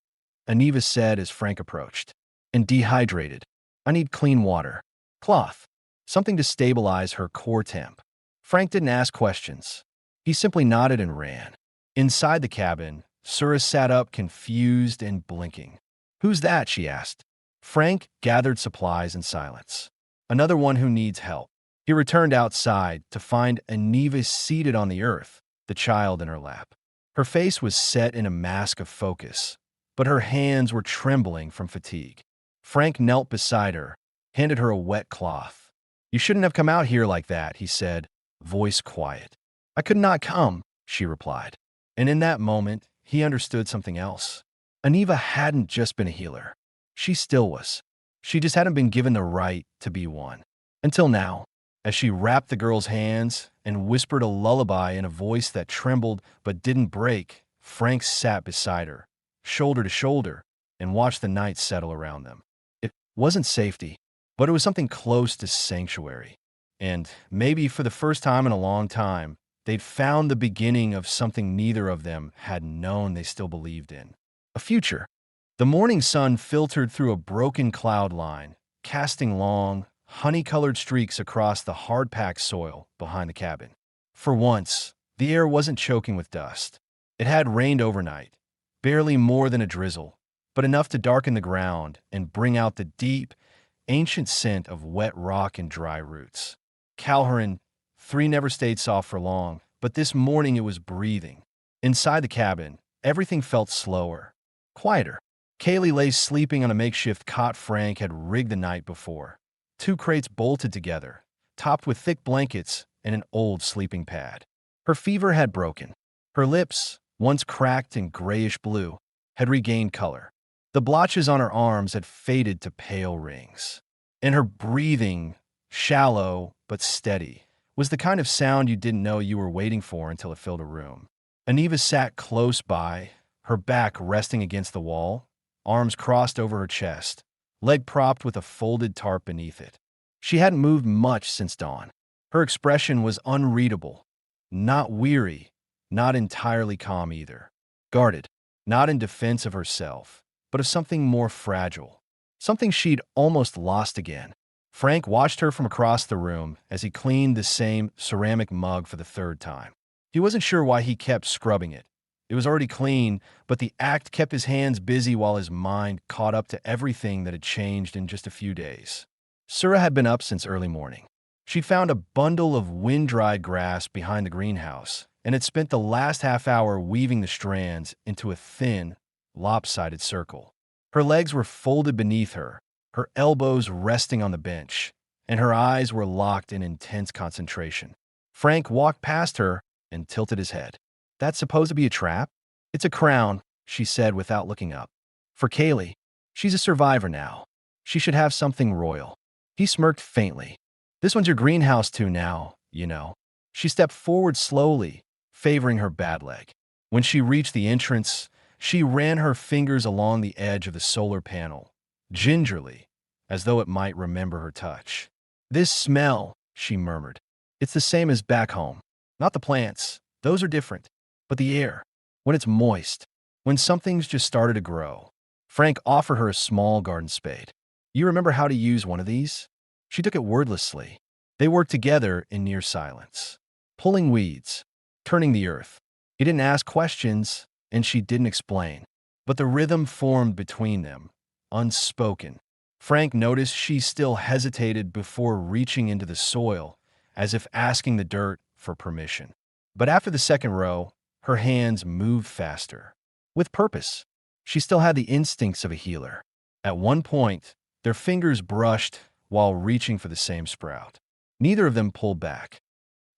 Aniva said as Frank approached, "and dehydrated. I need clean water. Cloth. Something to stabilize her core temp." Frank didn't ask questions. He simply nodded and ran. Inside the cabin, Sura sat up, confused and blinking. "Who's that?" she asked. Frank gathered supplies in silence. "Another one who needs help." He returned outside to find Aniva seated on the earth, the child in her lap. Her face was set in a mask of focus, but her hands were trembling from fatigue. Frank knelt beside her, handed her a wet cloth. "You shouldn't have come out here like that," he said, voice quiet. "I could not come," she replied. And in that moment, he understood something else. Aniva hadn't just been a healer. She still was. She just hadn't been given the right to be one. Until now, as she wrapped the girl's hands and whispered a lullaby in a voice that trembled but didn't break, Frank sat beside her, shoulder to shoulder, and watched the night settle around them. It wasn't safety, but it was something close to sanctuary. And maybe for the first time in a long time, they'd found the beginning of something neither of them had known they still believed in. A future. The morning sun filtered through a broken cloud line, casting long, honey-colored streaks across the hard-packed soil behind the cabin. For once, the air wasn't choking with dust. It had rained overnight, barely more than a drizzle, but enough to darken the ground and bring out the deep, ancient scent of wet rock and dry roots. Calhoun 3 never stayed soft for long, but this morning it was breathing. Inside the cabin, everything felt slower, quieter. Kaylee lay sleeping on a makeshift cot Frank had rigged the night before. 2 crates bolted together, topped with thick blankets and an old sleeping pad. Her fever had broken. Her lips, once cracked and grayish blue, had regained color. The blotches on her arms had faded to pale rings. And her breathing, shallow but steady, was the kind of sound you didn't know you were waiting for until it filled a room. Aniva sat close by, her back resting against the wall, arms crossed over her chest, leg propped with a folded tarp beneath it. She hadn't moved much since dawn. Her expression was unreadable, not weary, not entirely calm either. Guarded, not in defense of herself, but of something more fragile, something she'd almost lost again. Frank watched her from across the room as he cleaned the same ceramic mug for the 3rd time. He wasn't sure why he kept scrubbing it. It was already clean, but the act kept his hands busy while his mind caught up to everything that had changed in just a few days. Sura had been up since early morning. She'd found a bundle of wind-dried grass behind the greenhouse and had spent the last half hour weaving the strands into a thin, lopsided circle. Her legs were folded beneath her, her elbows resting on the bench, and her eyes were locked in intense concentration. Frank walked past her and tilted his head. That's supposed to be a trap? It's a crown, she said without looking up. For Kaylee. She's a survivor now. She should have something royal. He smirked faintly. This one's your greenhouse too now, you know. She stepped forward slowly, favoring her bad leg. When she reached the entrance, she ran her fingers along the edge of the solar panel, gingerly, as though it might remember her touch. This smell, she murmured. It's the same as back home. Not the plants. Those are different. But the air. When it's moist. When something's just started to grow. Frank offered her a small garden spade. You remember how to use one of these? She took it wordlessly. They worked together in near silence. Pulling weeds. Turning the earth. He didn't ask questions, and she didn't explain. But the rhythm formed between them, unspoken. Frank noticed she still hesitated before reaching into the soil, as if asking the dirt for permission. But after the second row, her hands moved faster. With purpose. She still had the instincts of a healer. At one point, their fingers brushed while reaching for the same sprout. Neither of them pulled back.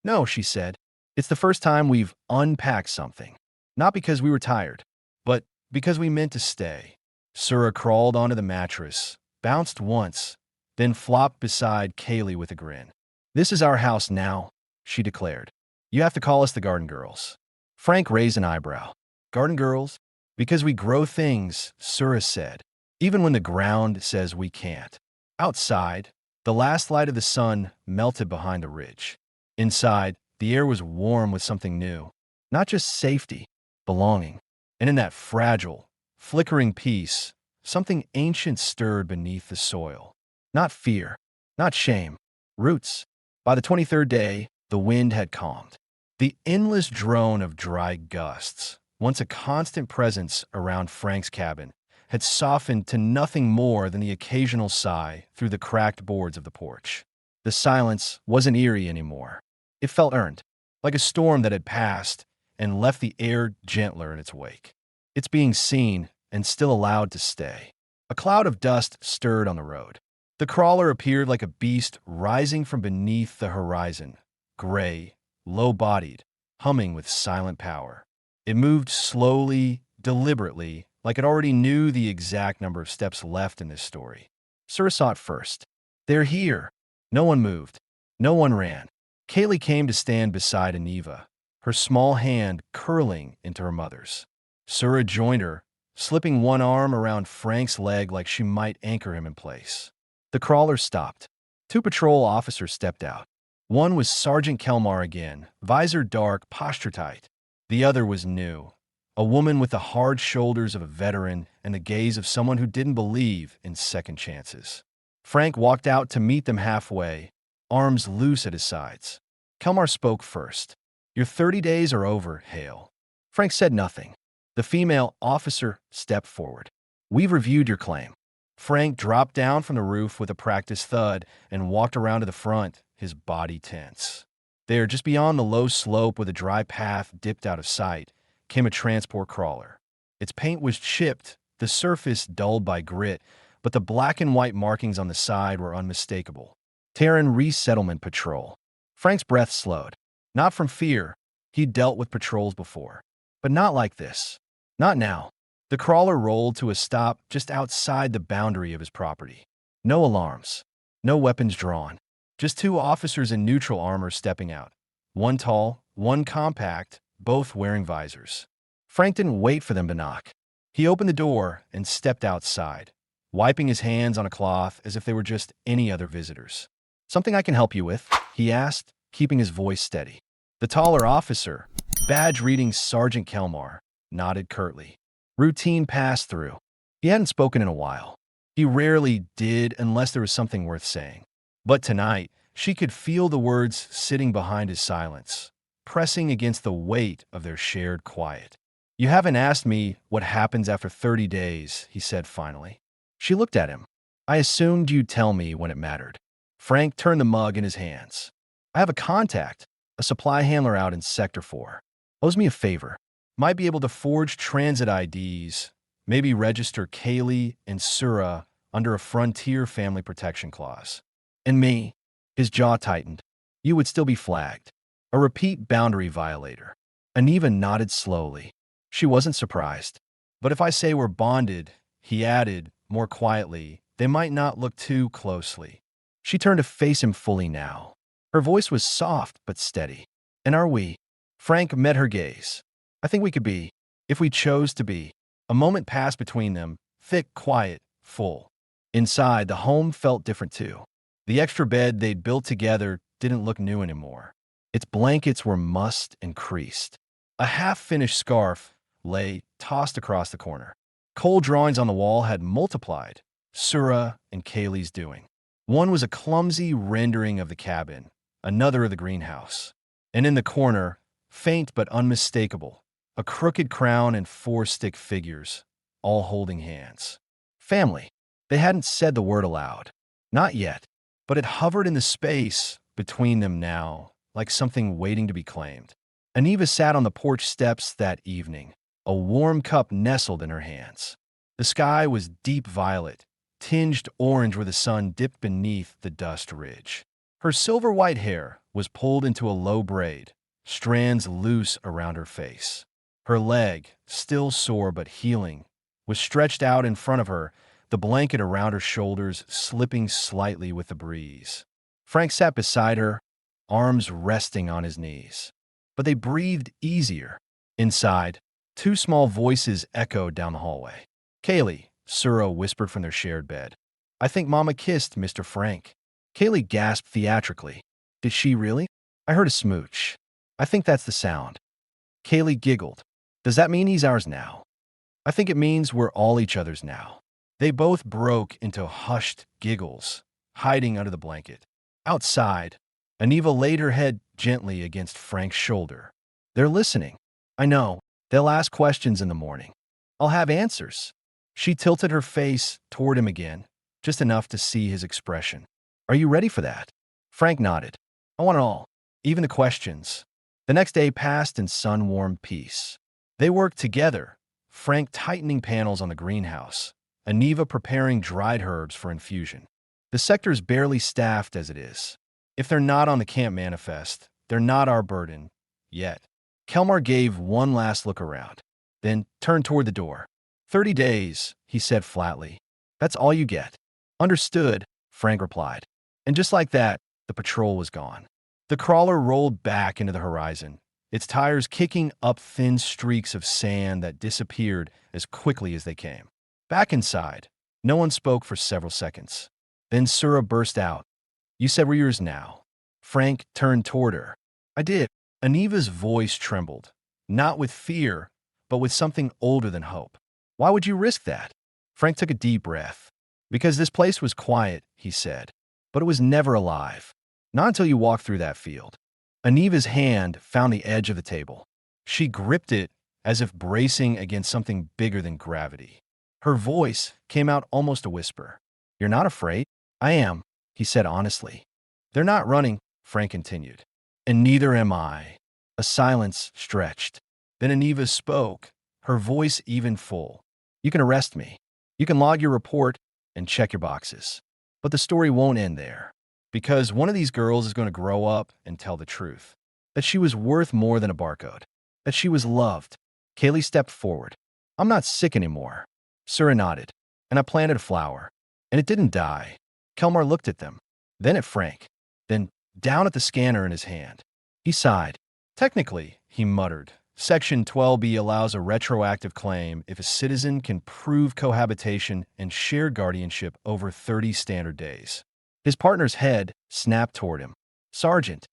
No, she said. It's the first time we've unpacked something. Not because we were tired, but because we meant to stay. Sura crawled onto the mattress, bounced once, then flopped beside Kaylee with a grin. This is our house now, she declared. You have to call us the Garden Girls. Frank raised an eyebrow. Garden Girls? Because we grow things, Sura said, even when the ground says we can't. Outside, the last light of the sun melted behind the ridge. Inside, the air was warm with something new. Not just safety, belonging. And in that fragile, flickering peace, something ancient stirred beneath the soil. Not fear, not shame, roots. By the 23rd day, the wind had calmed. The endless drone of dry gusts, once a constant presence around Frank's cabin, had softened to nothing more than the occasional sigh through the cracked boards of the porch. The silence wasn't eerie anymore. It felt earned, like a storm that had passed and left the air gentler in its wake. It's being seen and still allowed to stay. A cloud of dust stirred on the road. The crawler appeared like a beast rising from beneath the horizon, gray, low-bodied, humming with silent power. It moved slowly, deliberately, like it already knew the exact number of steps left in this story. Sura saw it first. They're here. No one moved. No one ran. Kaylee came to stand beside Aniva, her small hand curling into her mother's. Sura joined her, slipping one arm around Frank's leg like she might anchor him in place. The crawler stopped. Two patrol officers stepped out. One was Sergeant Kelmar again, visor dark, posture tight. The other was new, a woman with the hard shoulders of a veteran and the gaze of someone who didn't believe in second chances. Frank walked out to meet them halfway, arms loose at his sides. Kelmar spoke first. Your 30 days are over, Hale. Frank said nothing. The female officer stepped forward. We've reviewed your claim. Frank dropped down from the roof with a practiced thud and walked around to the front, his body tense. There, just beyond the low slope where the dry path dipped out of sight, came a transport crawler. Its paint was chipped, the surface dulled by grit, but the black and white markings on the side were unmistakable. Terran Resettlement Patrol. Frank's breath slowed. Not from fear. He'd dealt with patrols before. But not like this. Not now. The crawler rolled to a stop just outside the boundary of his property. No alarms. No weapons drawn. Just two officers in neutral armor stepping out. One tall, one compact, both wearing visors. Frank didn't wait for them to knock. He opened the door and stepped outside, wiping his hands on a cloth as if they were just any other visitors. Something I can help you with? He asked, keeping his voice steady. The taller officer, badge reading Sergeant Kelmar, nodded curtly. Routine passed through. He hadn't spoken in a while. He rarely did unless there was something worth saying. But tonight, she could feel the words sitting behind his silence, pressing against the weight of their shared quiet. You haven't asked me what happens after 30 days, he said finally. She looked at him. I assumed you'd tell me when it mattered. Frank turned the mug in his hands. I have a contact, a supply handler out in Sector 4. Owes me a favor. Might be able to forge transit IDs, maybe register Kaylee and Sura under a Frontier Family Protection Clause. And me, his jaw tightened. You would still be flagged. A repeat boundary violator. Aniva nodded slowly. She wasn't surprised. But if I say we're bonded, he added, more quietly, they might not look too closely. She turned to face him fully now. Her voice was soft but steady. And are we? Frank met her gaze. I think we could be, if we chose to be. A moment passed between them, thick, quiet, full. Inside, the home felt different too. The extra bed they'd built together didn't look new anymore. Its blankets were mussed and creased. A half-finished scarf lay tossed across the corner. Coal drawings on the wall had multiplied, Sura and Kaylee's doing. One was a clumsy rendering of the cabin, another of the greenhouse. And in the corner, faint but unmistakable, a crooked crown and four stick figures, all holding hands. Family. They hadn't said the word aloud. Not yet, but it hovered in the space between them now, like something waiting to be claimed. Aniva sat on the porch steps that evening, a warm cup nestled in her hands. The sky was deep violet, tinged orange where the sun dipped beneath the dust ridge. Her silver-white hair was pulled into a low braid, strands loose around her face. Her leg, still sore but healing, was stretched out in front of her, the blanket around her shoulders slipping slightly with the breeze. Frank sat beside her, arms resting on his knees. But they breathed easier. Inside, two small voices echoed down the hallway. Kaylee, Sura whispered from their shared bed. I think Mama kissed Mr. Frank. Kaylee gasped theatrically. Did she really? I heard a smooch. I think that's the sound. Kaylee giggled. Does that mean he's ours now? I think it means we're all each other's now. They both broke into hushed giggles, hiding under the blanket. Outside, Aniva laid her head gently against Frank's shoulder. They're listening. I know. They'll ask questions in the morning. I'll have answers. She tilted her face toward him again, just enough to see his expression. Are you ready for that? Frank nodded. I want it all, even the questions. The next day passed in sun-warmed peace. They worked together, Frank tightening panels on the greenhouse, Aniva preparing dried herbs for infusion. The sector's barely staffed as it is. If they're not on the camp manifest, they're not our burden, yet. Kelmar gave one last look around, then turned toward the door. 30 days, he said flatly. That's all you get. Understood, Frank replied. And just like that, the patrol was gone. The crawler rolled back into the horizon, its tires kicking up thin streaks of sand that disappeared as quickly as they came. Back inside, no one spoke for several seconds. Then Sura burst out. You said we're yours now. Frank turned toward her. I did. Aniva's voice trembled, not with fear, but with something older than hope. Why would you risk that? Frank took a deep breath. Because this place was quiet, he said, but it was never alive. Not until you walked through that field. Aniva's hand found the edge of the table. She gripped it as if bracing against something bigger than gravity. Her voice came out almost a whisper. You're not afraid? I am, he said honestly. They're not running, Frank continued. And neither am I. A silence stretched. Then Aniva spoke, her voice even full. You can arrest me. You can log your report and check your boxes. But the story won't end there. Because one of these girls is going to grow up and tell the truth. That she was worth more than a barcode. That she was loved. Kaylee stepped forward. I'm not sick anymore. Sura nodded. And I planted a flower. And it didn't die. Kelmar looked at them. Then at Frank. Then down at the scanner in his hand. He sighed. Technically, he muttered, Section 12B allows a retroactive claim if a citizen can prove cohabitation and shared guardianship over 30 standard days. His partner's head snapped toward him. Sergeant.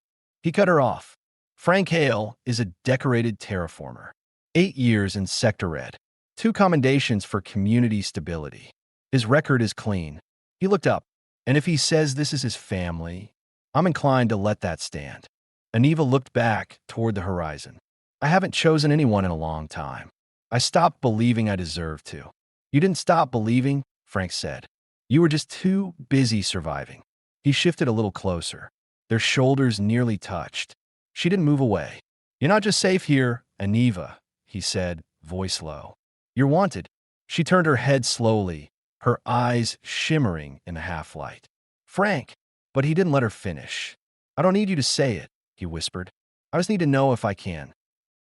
He cut her off. Frank Hale is a decorated terraformer. 8 years in Sector Red. 2 commendations for community stability. His record is clean. He looked up, and if he says this is his family, I'm inclined to let that stand. Aniva looked back toward the horizon. I haven't chosen anyone in a long time. I stopped believing I deserved to. You didn't stop believing, Frank said. You were just too busy surviving. He shifted a little closer. Their shoulders nearly touched. She didn't move away. You're not just safe here, Aniva, he said, voice low. You're wanted. She turned her head slowly, her eyes shimmering in the half-light. Frank, but he didn't let her finish. I don't need you to say it, he whispered. I just need to know if I can.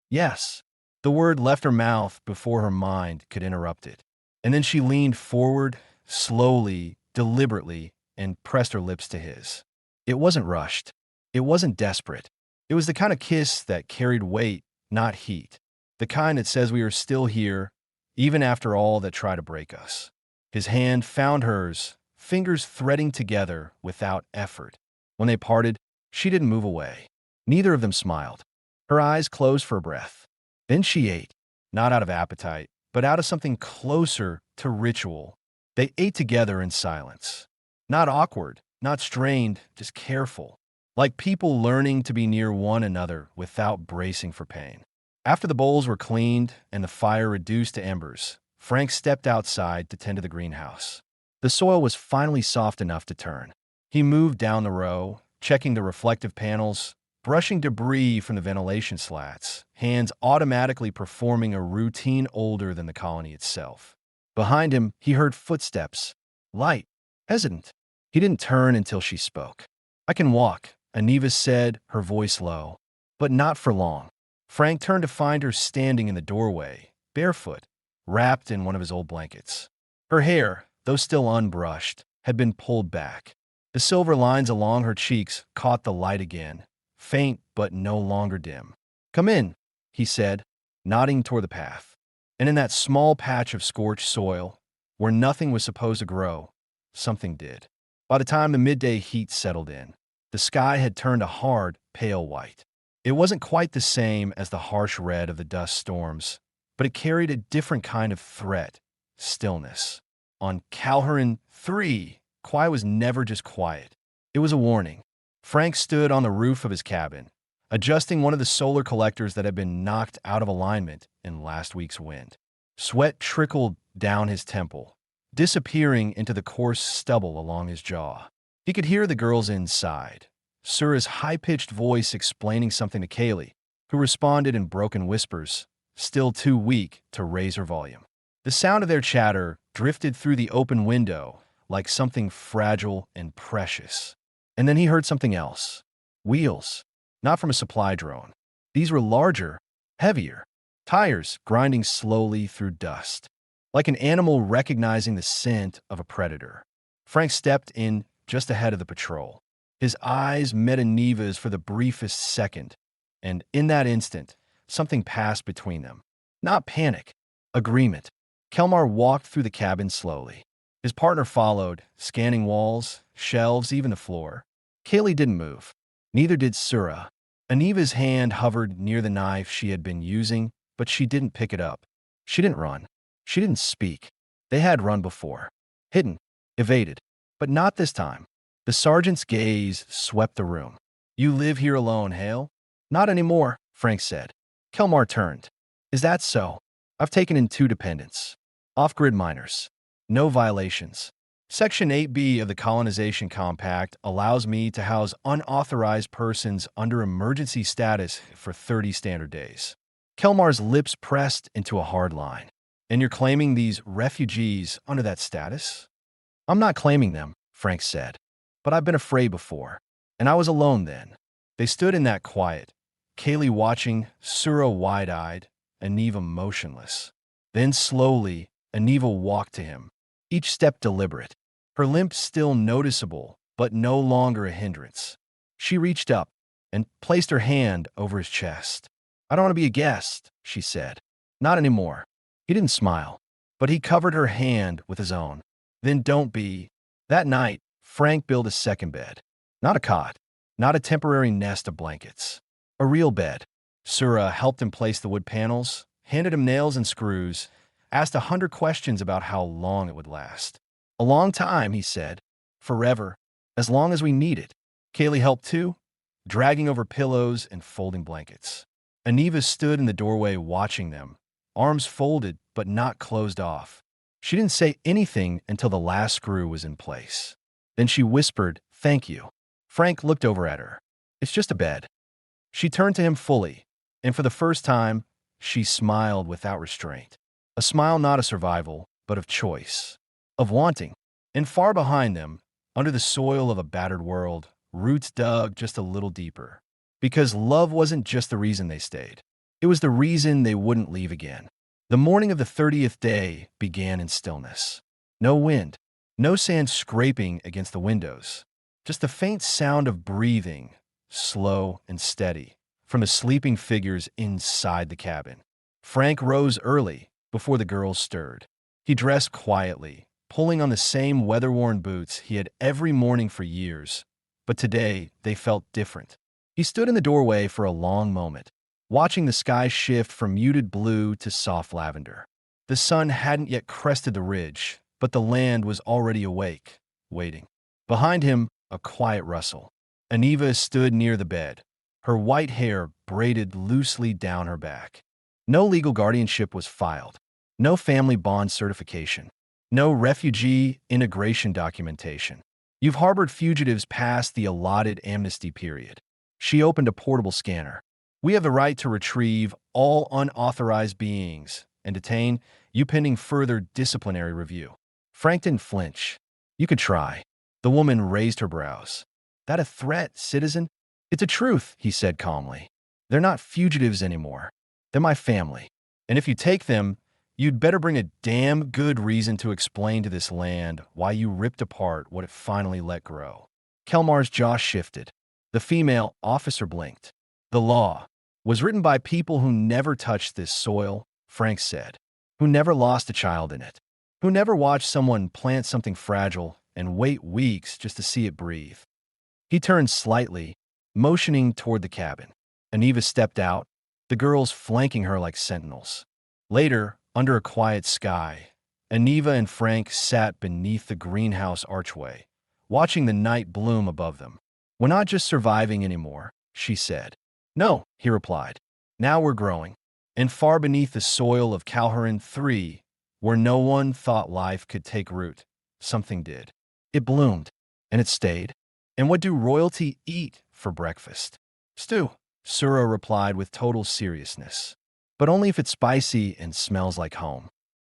Yes. The word left her mouth before her mind could interrupt it. And then she leaned forward, slowly, deliberately, and pressed her lips to his. It wasn't rushed. It wasn't desperate. It was the kind of kiss that carried weight, not heat. The kind that says we are still here, even after all that try to break us. His hand found hers, fingers threading together without effort. When they parted, she didn't move away. Neither of them smiled. Her eyes closed for a breath. Then she ate, not out of appetite, but out of something closer to ritual. They ate together in silence. Not awkward, not strained, just careful. Like people learning to be near one another without bracing for pain. After the bowls were cleaned and the fire reduced to embers, Frank stepped outside to tend to the greenhouse. The soil was finally soft enough to turn. He moved down the row, checking the reflective panels, brushing debris from the ventilation slats, hands automatically performing a routine older than the colony itself. Behind him, he heard footsteps, light, hesitant. He didn't turn until she spoke. I can walk, Aniva said, her voice low. But not for long. Frank turned to find her standing in the doorway, barefoot, wrapped in one of his old blankets. Her hair, though still unbrushed, had been pulled back. The silver lines along her cheeks caught the light again, faint but no longer dim. "Come in," he said, nodding toward the path. And in that small patch of scorched soil, where nothing was supposed to grow, something did. By the time the midday heat settled in, the sky had turned a hard, pale white. It wasn't quite the same as the harsh red of the dust storms, but it carried a different kind of threat, stillness. On Calhoun 3, quiet was never just quiet. It was a warning. Frank stood on the roof of his cabin, adjusting one of the solar collectors that had been knocked out of alignment in last week's wind. Sweat trickled down his temple, disappearing into the coarse stubble along his jaw. He could hear the girls inside, Sura's high-pitched voice explaining something to Kaylee, who responded in broken whispers, still too weak to raise her volume. The sound of their chatter drifted through the open window like something fragile and precious. And then he heard something else. Wheels, not from a supply drone. These were larger, heavier, tires grinding slowly through dust, like an animal recognizing the scent of a predator. Frank stepped in just ahead of the patrol. His eyes met Aniva's for the briefest second, and in that instant, something passed between them. Not panic, agreement. Kelmar walked through the cabin slowly. His partner followed, scanning walls, shelves, even the floor. Kaylee didn't move. Neither did Sura. Aniva's hand hovered near the knife she had been using, but she didn't pick it up. She didn't run. She didn't speak. They had run before. Hidden, evaded. But not this time. The sergeant's gaze swept the room. "You live here alone, Hale?" "Not anymore," Frank said. Kelmar turned. "Is that so? I've taken in 2 dependents. Off-grid miners. No violations. Section 8B of the Colonization Compact allows me to house unauthorized persons under emergency status for 30 standard days." Kelmar's lips pressed into a hard line. "And you're claiming these refugees under that status?" "I'm not claiming them," Frank said. "But I've been afraid before. And I was alone then." They stood in that quiet, Kaylee watching, Sura wide-eyed, Aniva motionless. Then slowly, Aniva walked to him, each step deliberate, her limp still noticeable, but no longer a hindrance. She reached up and placed her hand over his chest. "I don't want to be a guest," she said. "Not anymore." He didn't smile, but he covered her hand with his own. "Then don't be." That night, Frank built a second bed. Not a cot, not a temporary nest of blankets. A real bed. Sura helped him place the wood panels, handed him nails and screws, asked 100 questions about how long it would last. "A long time," he said. "Forever. As long as we need it." Kaylee helped too, dragging over pillows and folding blankets. Aniva stood in the doorway watching them, arms folded but not closed off. She didn't say anything until the last screw was in place. Then she whispered, "Thank you." Frank looked over at her. "It's just a bed." She turned to him fully, and for the first time, she smiled without restraint. A smile not of survival, but of choice, of wanting. And far behind them, under the soil of a battered world, roots dug just a little deeper. Because love wasn't just the reason they stayed. It was the reason they wouldn't leave again. The morning of the 30th day began in stillness. No wind, no sand scraping against the windows, just the faint sound of breathing, slow and steady, from the sleeping figures inside the cabin. Frank rose early, before the girls stirred. He dressed quietly, pulling on the same weather-worn boots he had every morning for years, but today they felt different. He stood in the doorway for a long moment, watching the sky shift from muted blue to soft lavender. The sun hadn't yet crested the ridge, but the land was already awake, waiting. Behind him, a quiet rustle. Aniva stood near the bed, her white hair braided loosely down her back. No legal guardianship was filed, no family bond certification, no refugee integration documentation. You've harbored fugitives past the allotted amnesty period. She opened a portable scanner. We have the right to retrieve all unauthorized beings and detain you pending further disciplinary review. Frank didn't flinch. You could try. The woman raised her brows. That a threat, citizen? It's a truth, he said calmly. They're not fugitives anymore. They're my family. And if you take them, you'd better bring a damn good reason to explain to this land why you ripped apart what it finally let grow. Kelmar's jaw shifted. The female officer blinked. The law was written by people who never touched this soil, Frank said, who never lost a child in it, who never watched someone plant something fragile and wait weeks just to see it breathe. He turned slightly, motioning toward the cabin. Aniva stepped out, the girls flanking her like sentinels. Later, under a quiet sky, Aniva and Frank sat beneath the greenhouse archway, watching the night bloom above them. We're not just surviving anymore, she said. No, he replied. Now we're growing. And far beneath the soil of Calhoun 3, where no one thought life could take root, something did. It bloomed, and it stayed. And what do royalty eat for breakfast? Stew, Sura replied with total seriousness. But only if it's spicy and smells like home.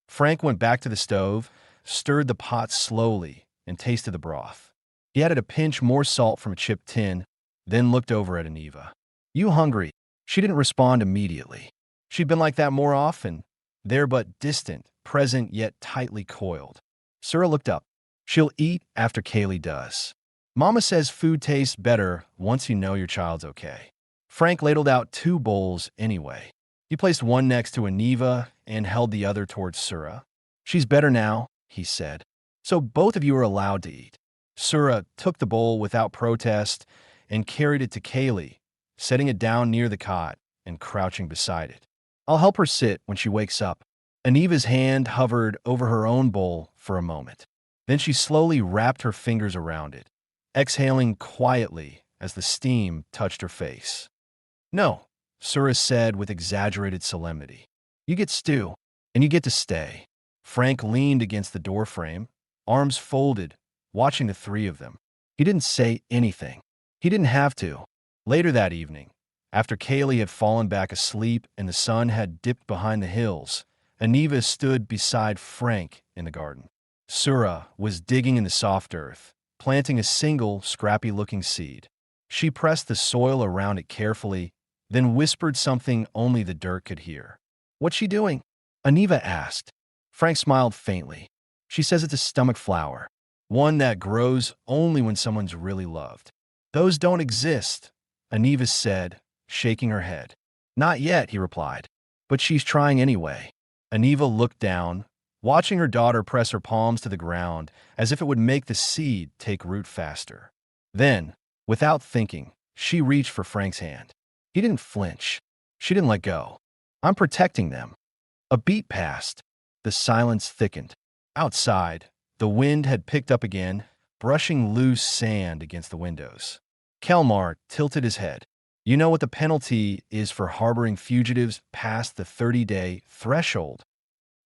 Frank went back to the stove, stirred the pot slowly, and tasted the broth. He added a pinch more salt from a chipped tin, then looked over at Aniva. You hungry? She didn't respond immediately. She'd been like that more often, there but distant, present yet tightly coiled. Sura looked up. She'll eat after Kaylee does. Mama says food tastes better once you know your child's okay. Frank ladled out 2 bowls anyway. He placed one next to Aniva and held the other towards Sura. She's better now, he said. So both of you are allowed to eat. Sura took the bowl without protest and carried it to Kaylee, setting it down near the cot and crouching beside it. I'll help her sit when she wakes up. Aniva's hand hovered over her own bowl for a moment. Then she slowly wrapped her fingers around it, exhaling quietly as the steam touched her face. No, Sura said with exaggerated solemnity. You get stew, and you get to stay. Frank leaned against the doorframe, arms folded, watching the 3 of them. He didn't say anything. He didn't have to. Later that evening, after Kaylee had fallen back asleep and the sun had dipped behind the hills, Aniva stood beside Frank in the garden. Sura was digging in the soft earth, planting a single scrappy-looking seed. She pressed the soil around it carefully, then whispered something only the dirt could hear. What's she doing? Aniva asked. Frank smiled faintly. She says it's a stomach flower, one that grows only when someone's really loved. Those don't exist, Aniva said, shaking her head. Not yet, he replied, but she's trying anyway. Aniva looked down, watching her daughter press her palms to the ground as if it would make the seed take root faster. Then, without thinking, she reached for Frank's hand. He didn't flinch. She didn't let go. I'm protecting them. A beat passed. The silence thickened. Outside, the wind had picked up again, brushing loose sand against the windows. Kelmar tilted his head. You know what the penalty is for harboring fugitives past the 30-day threshold?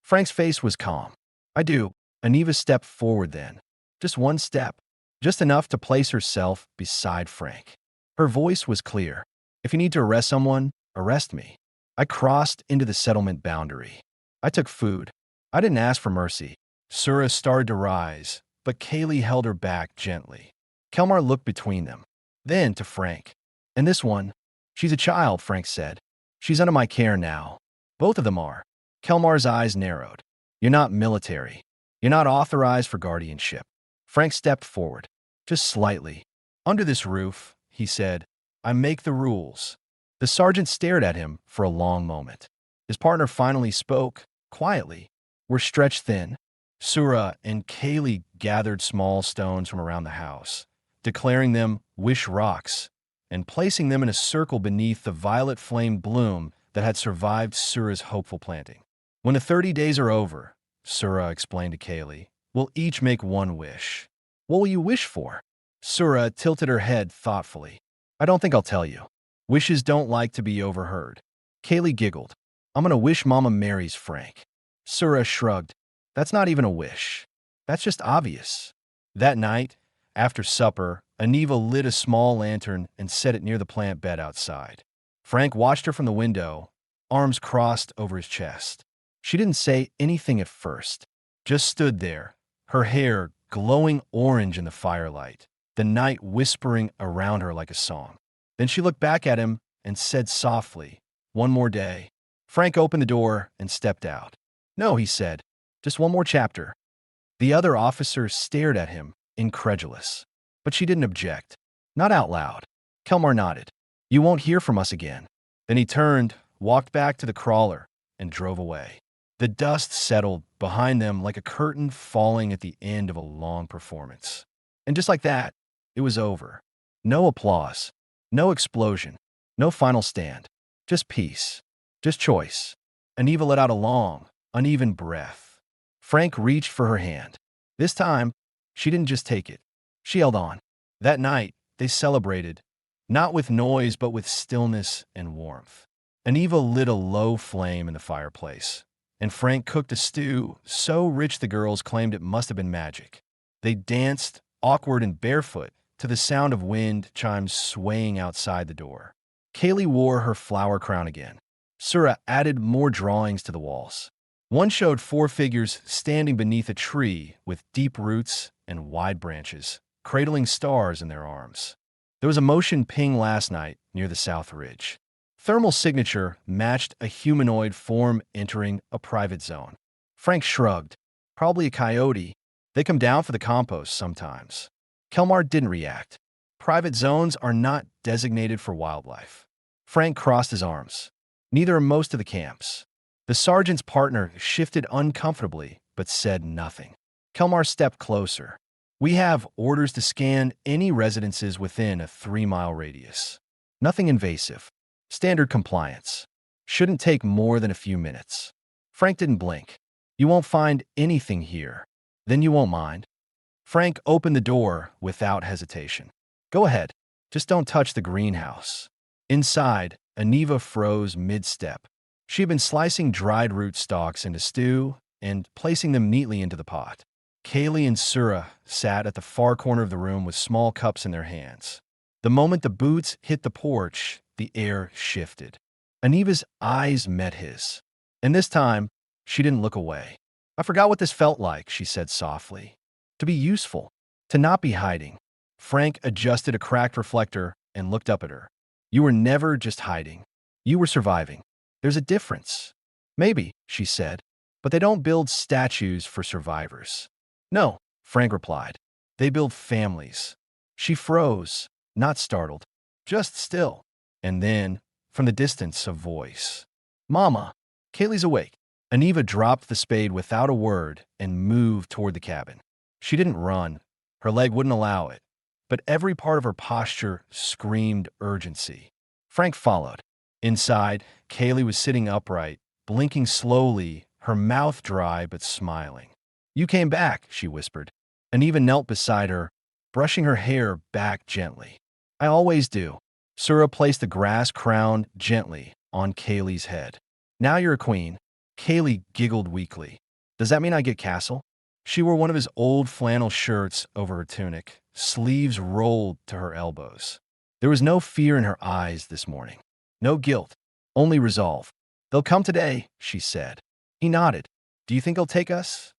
Frank's face was calm. I do. Aniva stepped forward then. Just one step. Just enough to place herself beside Frank. Her voice was clear. If you need to arrest someone, arrest me. I crossed into the settlement boundary. I took food. I didn't ask for mercy. Sura started to rise, but Kaylee held her back gently. Kelmar looked between them, then to Frank. And this one, She's a child, Frank said. She's under my care now. Both of them are. Kelmar's eyes narrowed. You're not military. You're not authorized for guardianship. Frank stepped forward, just slightly. Under this roof, he said, I make the rules. The sergeant stared at him for a long moment. His partner finally spoke, quietly. We're stretched thin. Surah and Kaylee gathered small stones from around the house, declaring them wish rocks, and placing them in a circle beneath the violet flame bloom that had survived Surah's hopeful planting. When the 30 days are over, Surah explained to Kaylee, we'll each make one wish. What will you wish for? Surah tilted her head thoughtfully. I don't think I'll tell you. Wishes don't like to be overheard. Kaylee giggled. I'm gonna wish Mama marries Frank. Surah shrugged. That's not even a wish. That's just obvious. That night, after supper, Aniva lit a small lantern and set it near the plant bed outside. Frank watched her from the window, arms crossed over his chest. She didn't say anything at first, just stood there, her hair glowing orange in the firelight, the night whispering around her like a song. Then she looked back at him and said softly, one more day. Frank opened the door and stepped out. No, he said, just one more chapter. The other officer stared at him, incredulous. But she didn't object. Not out loud. Kelmar nodded. You won't hear from us again. Then he turned, walked back to the crawler, and drove away. The dust settled behind them like a curtain falling at the end of a long performance. And just like that, it was over. No applause. No explosion. No final stand. Just peace. Just choice. Aniva let out a long, uneven breath. Frank reached for her hand. This time, she didn't just take it. She held on. That night, they celebrated, not with noise but with stillness and warmth. Aniva lit a low flame in the fireplace, and Frank cooked a stew so rich the girls claimed it must have been magic. They danced, awkward and barefoot, to the sound of wind chimes swaying outside the door. Kaylee wore her flower crown again. Surah added more drawings to the walls. One showed 4 figures standing beneath a tree with deep roots and wide branches, cradling stars in their arms. There was a motion ping last night near the south ridge. Thermal signature matched a humanoid form entering a private zone. Frank shrugged. Probably a coyote. They come down for the compost sometimes. Kelmar didn't react. Private zones are not designated for wildlife. Frank crossed his arms. Neither are most of the camps. The sergeant's partner shifted uncomfortably, but said nothing. Kelmar stepped closer. We have orders to scan any residences within a 3-mile radius. Nothing invasive. Standard compliance. Shouldn't take more than a few minutes. Frank didn't blink. You won't find anything here. Then you won't mind. Frank opened the door without hesitation. Go ahead. Just don't touch the greenhouse. Inside, Aniva froze mid-step. She had been slicing dried root stalks into stew and placing them neatly into the pot. Kaylee and Surah sat at the far corner of the room with small cups in their hands. The moment the boots hit the porch, the air shifted. Aniva's eyes met his. And this time, she didn't look away. I forgot what this felt like, she said softly. To be useful. To not be hiding. Frank adjusted a cracked reflector and looked up at her. You were never just hiding. You were surviving. There's a difference. Maybe, she said, but they don't build statues for survivors. No, Frank replied. They build families. She froze, not startled, just still. And then, from the distance, a voice. Mama. Kaylee's awake. Aniva dropped the spade without a word and moved toward the cabin. She didn't run. Her leg wouldn't allow it. But every part of her posture screamed urgency. Frank followed. Inside, Kaylee was sitting upright, blinking slowly, her mouth dry but smiling. You came back, she whispered. Aniva knelt beside her, brushing her hair back gently. I always do. Surah placed the grass crown gently on Kaylee's head. Now you're a queen. Kaylee giggled weakly. Does that mean I get castle? She wore one of his old flannel shirts over her tunic, sleeves rolled to her elbows. There was no fear in her eyes this morning. No guilt, only resolve. They'll come today, she said. He nodded. Do you think he'll take us?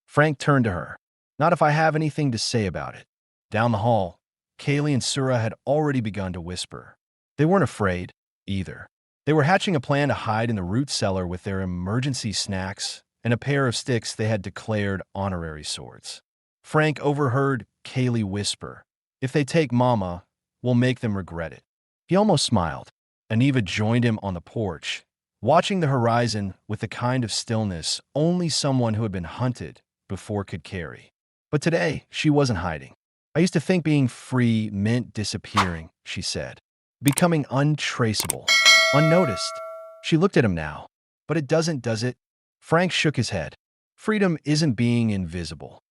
Frank turned to her. Not if I have anything to say about it. Down the hall, Kaylee and Surah had already begun to whisper. They weren't afraid. either. They were hatching a plan to hide in the root cellar with their emergency snacks and a pair of sticks they had declared honorary swords. Frank overheard Kaylee whisper, "If they take Mama, we'll make them regret it." He almost smiled. Aniva joined him on the porch, watching the horizon with the kind of stillness only someone who had been hunted before could carry. But today, she wasn't hiding. "I used to think being free meant disappearing," she said. "Becoming untraceable, unnoticed." She looked at him now. "But it doesn't, does it?" Frank shook his head. "Freedom isn't being invisible.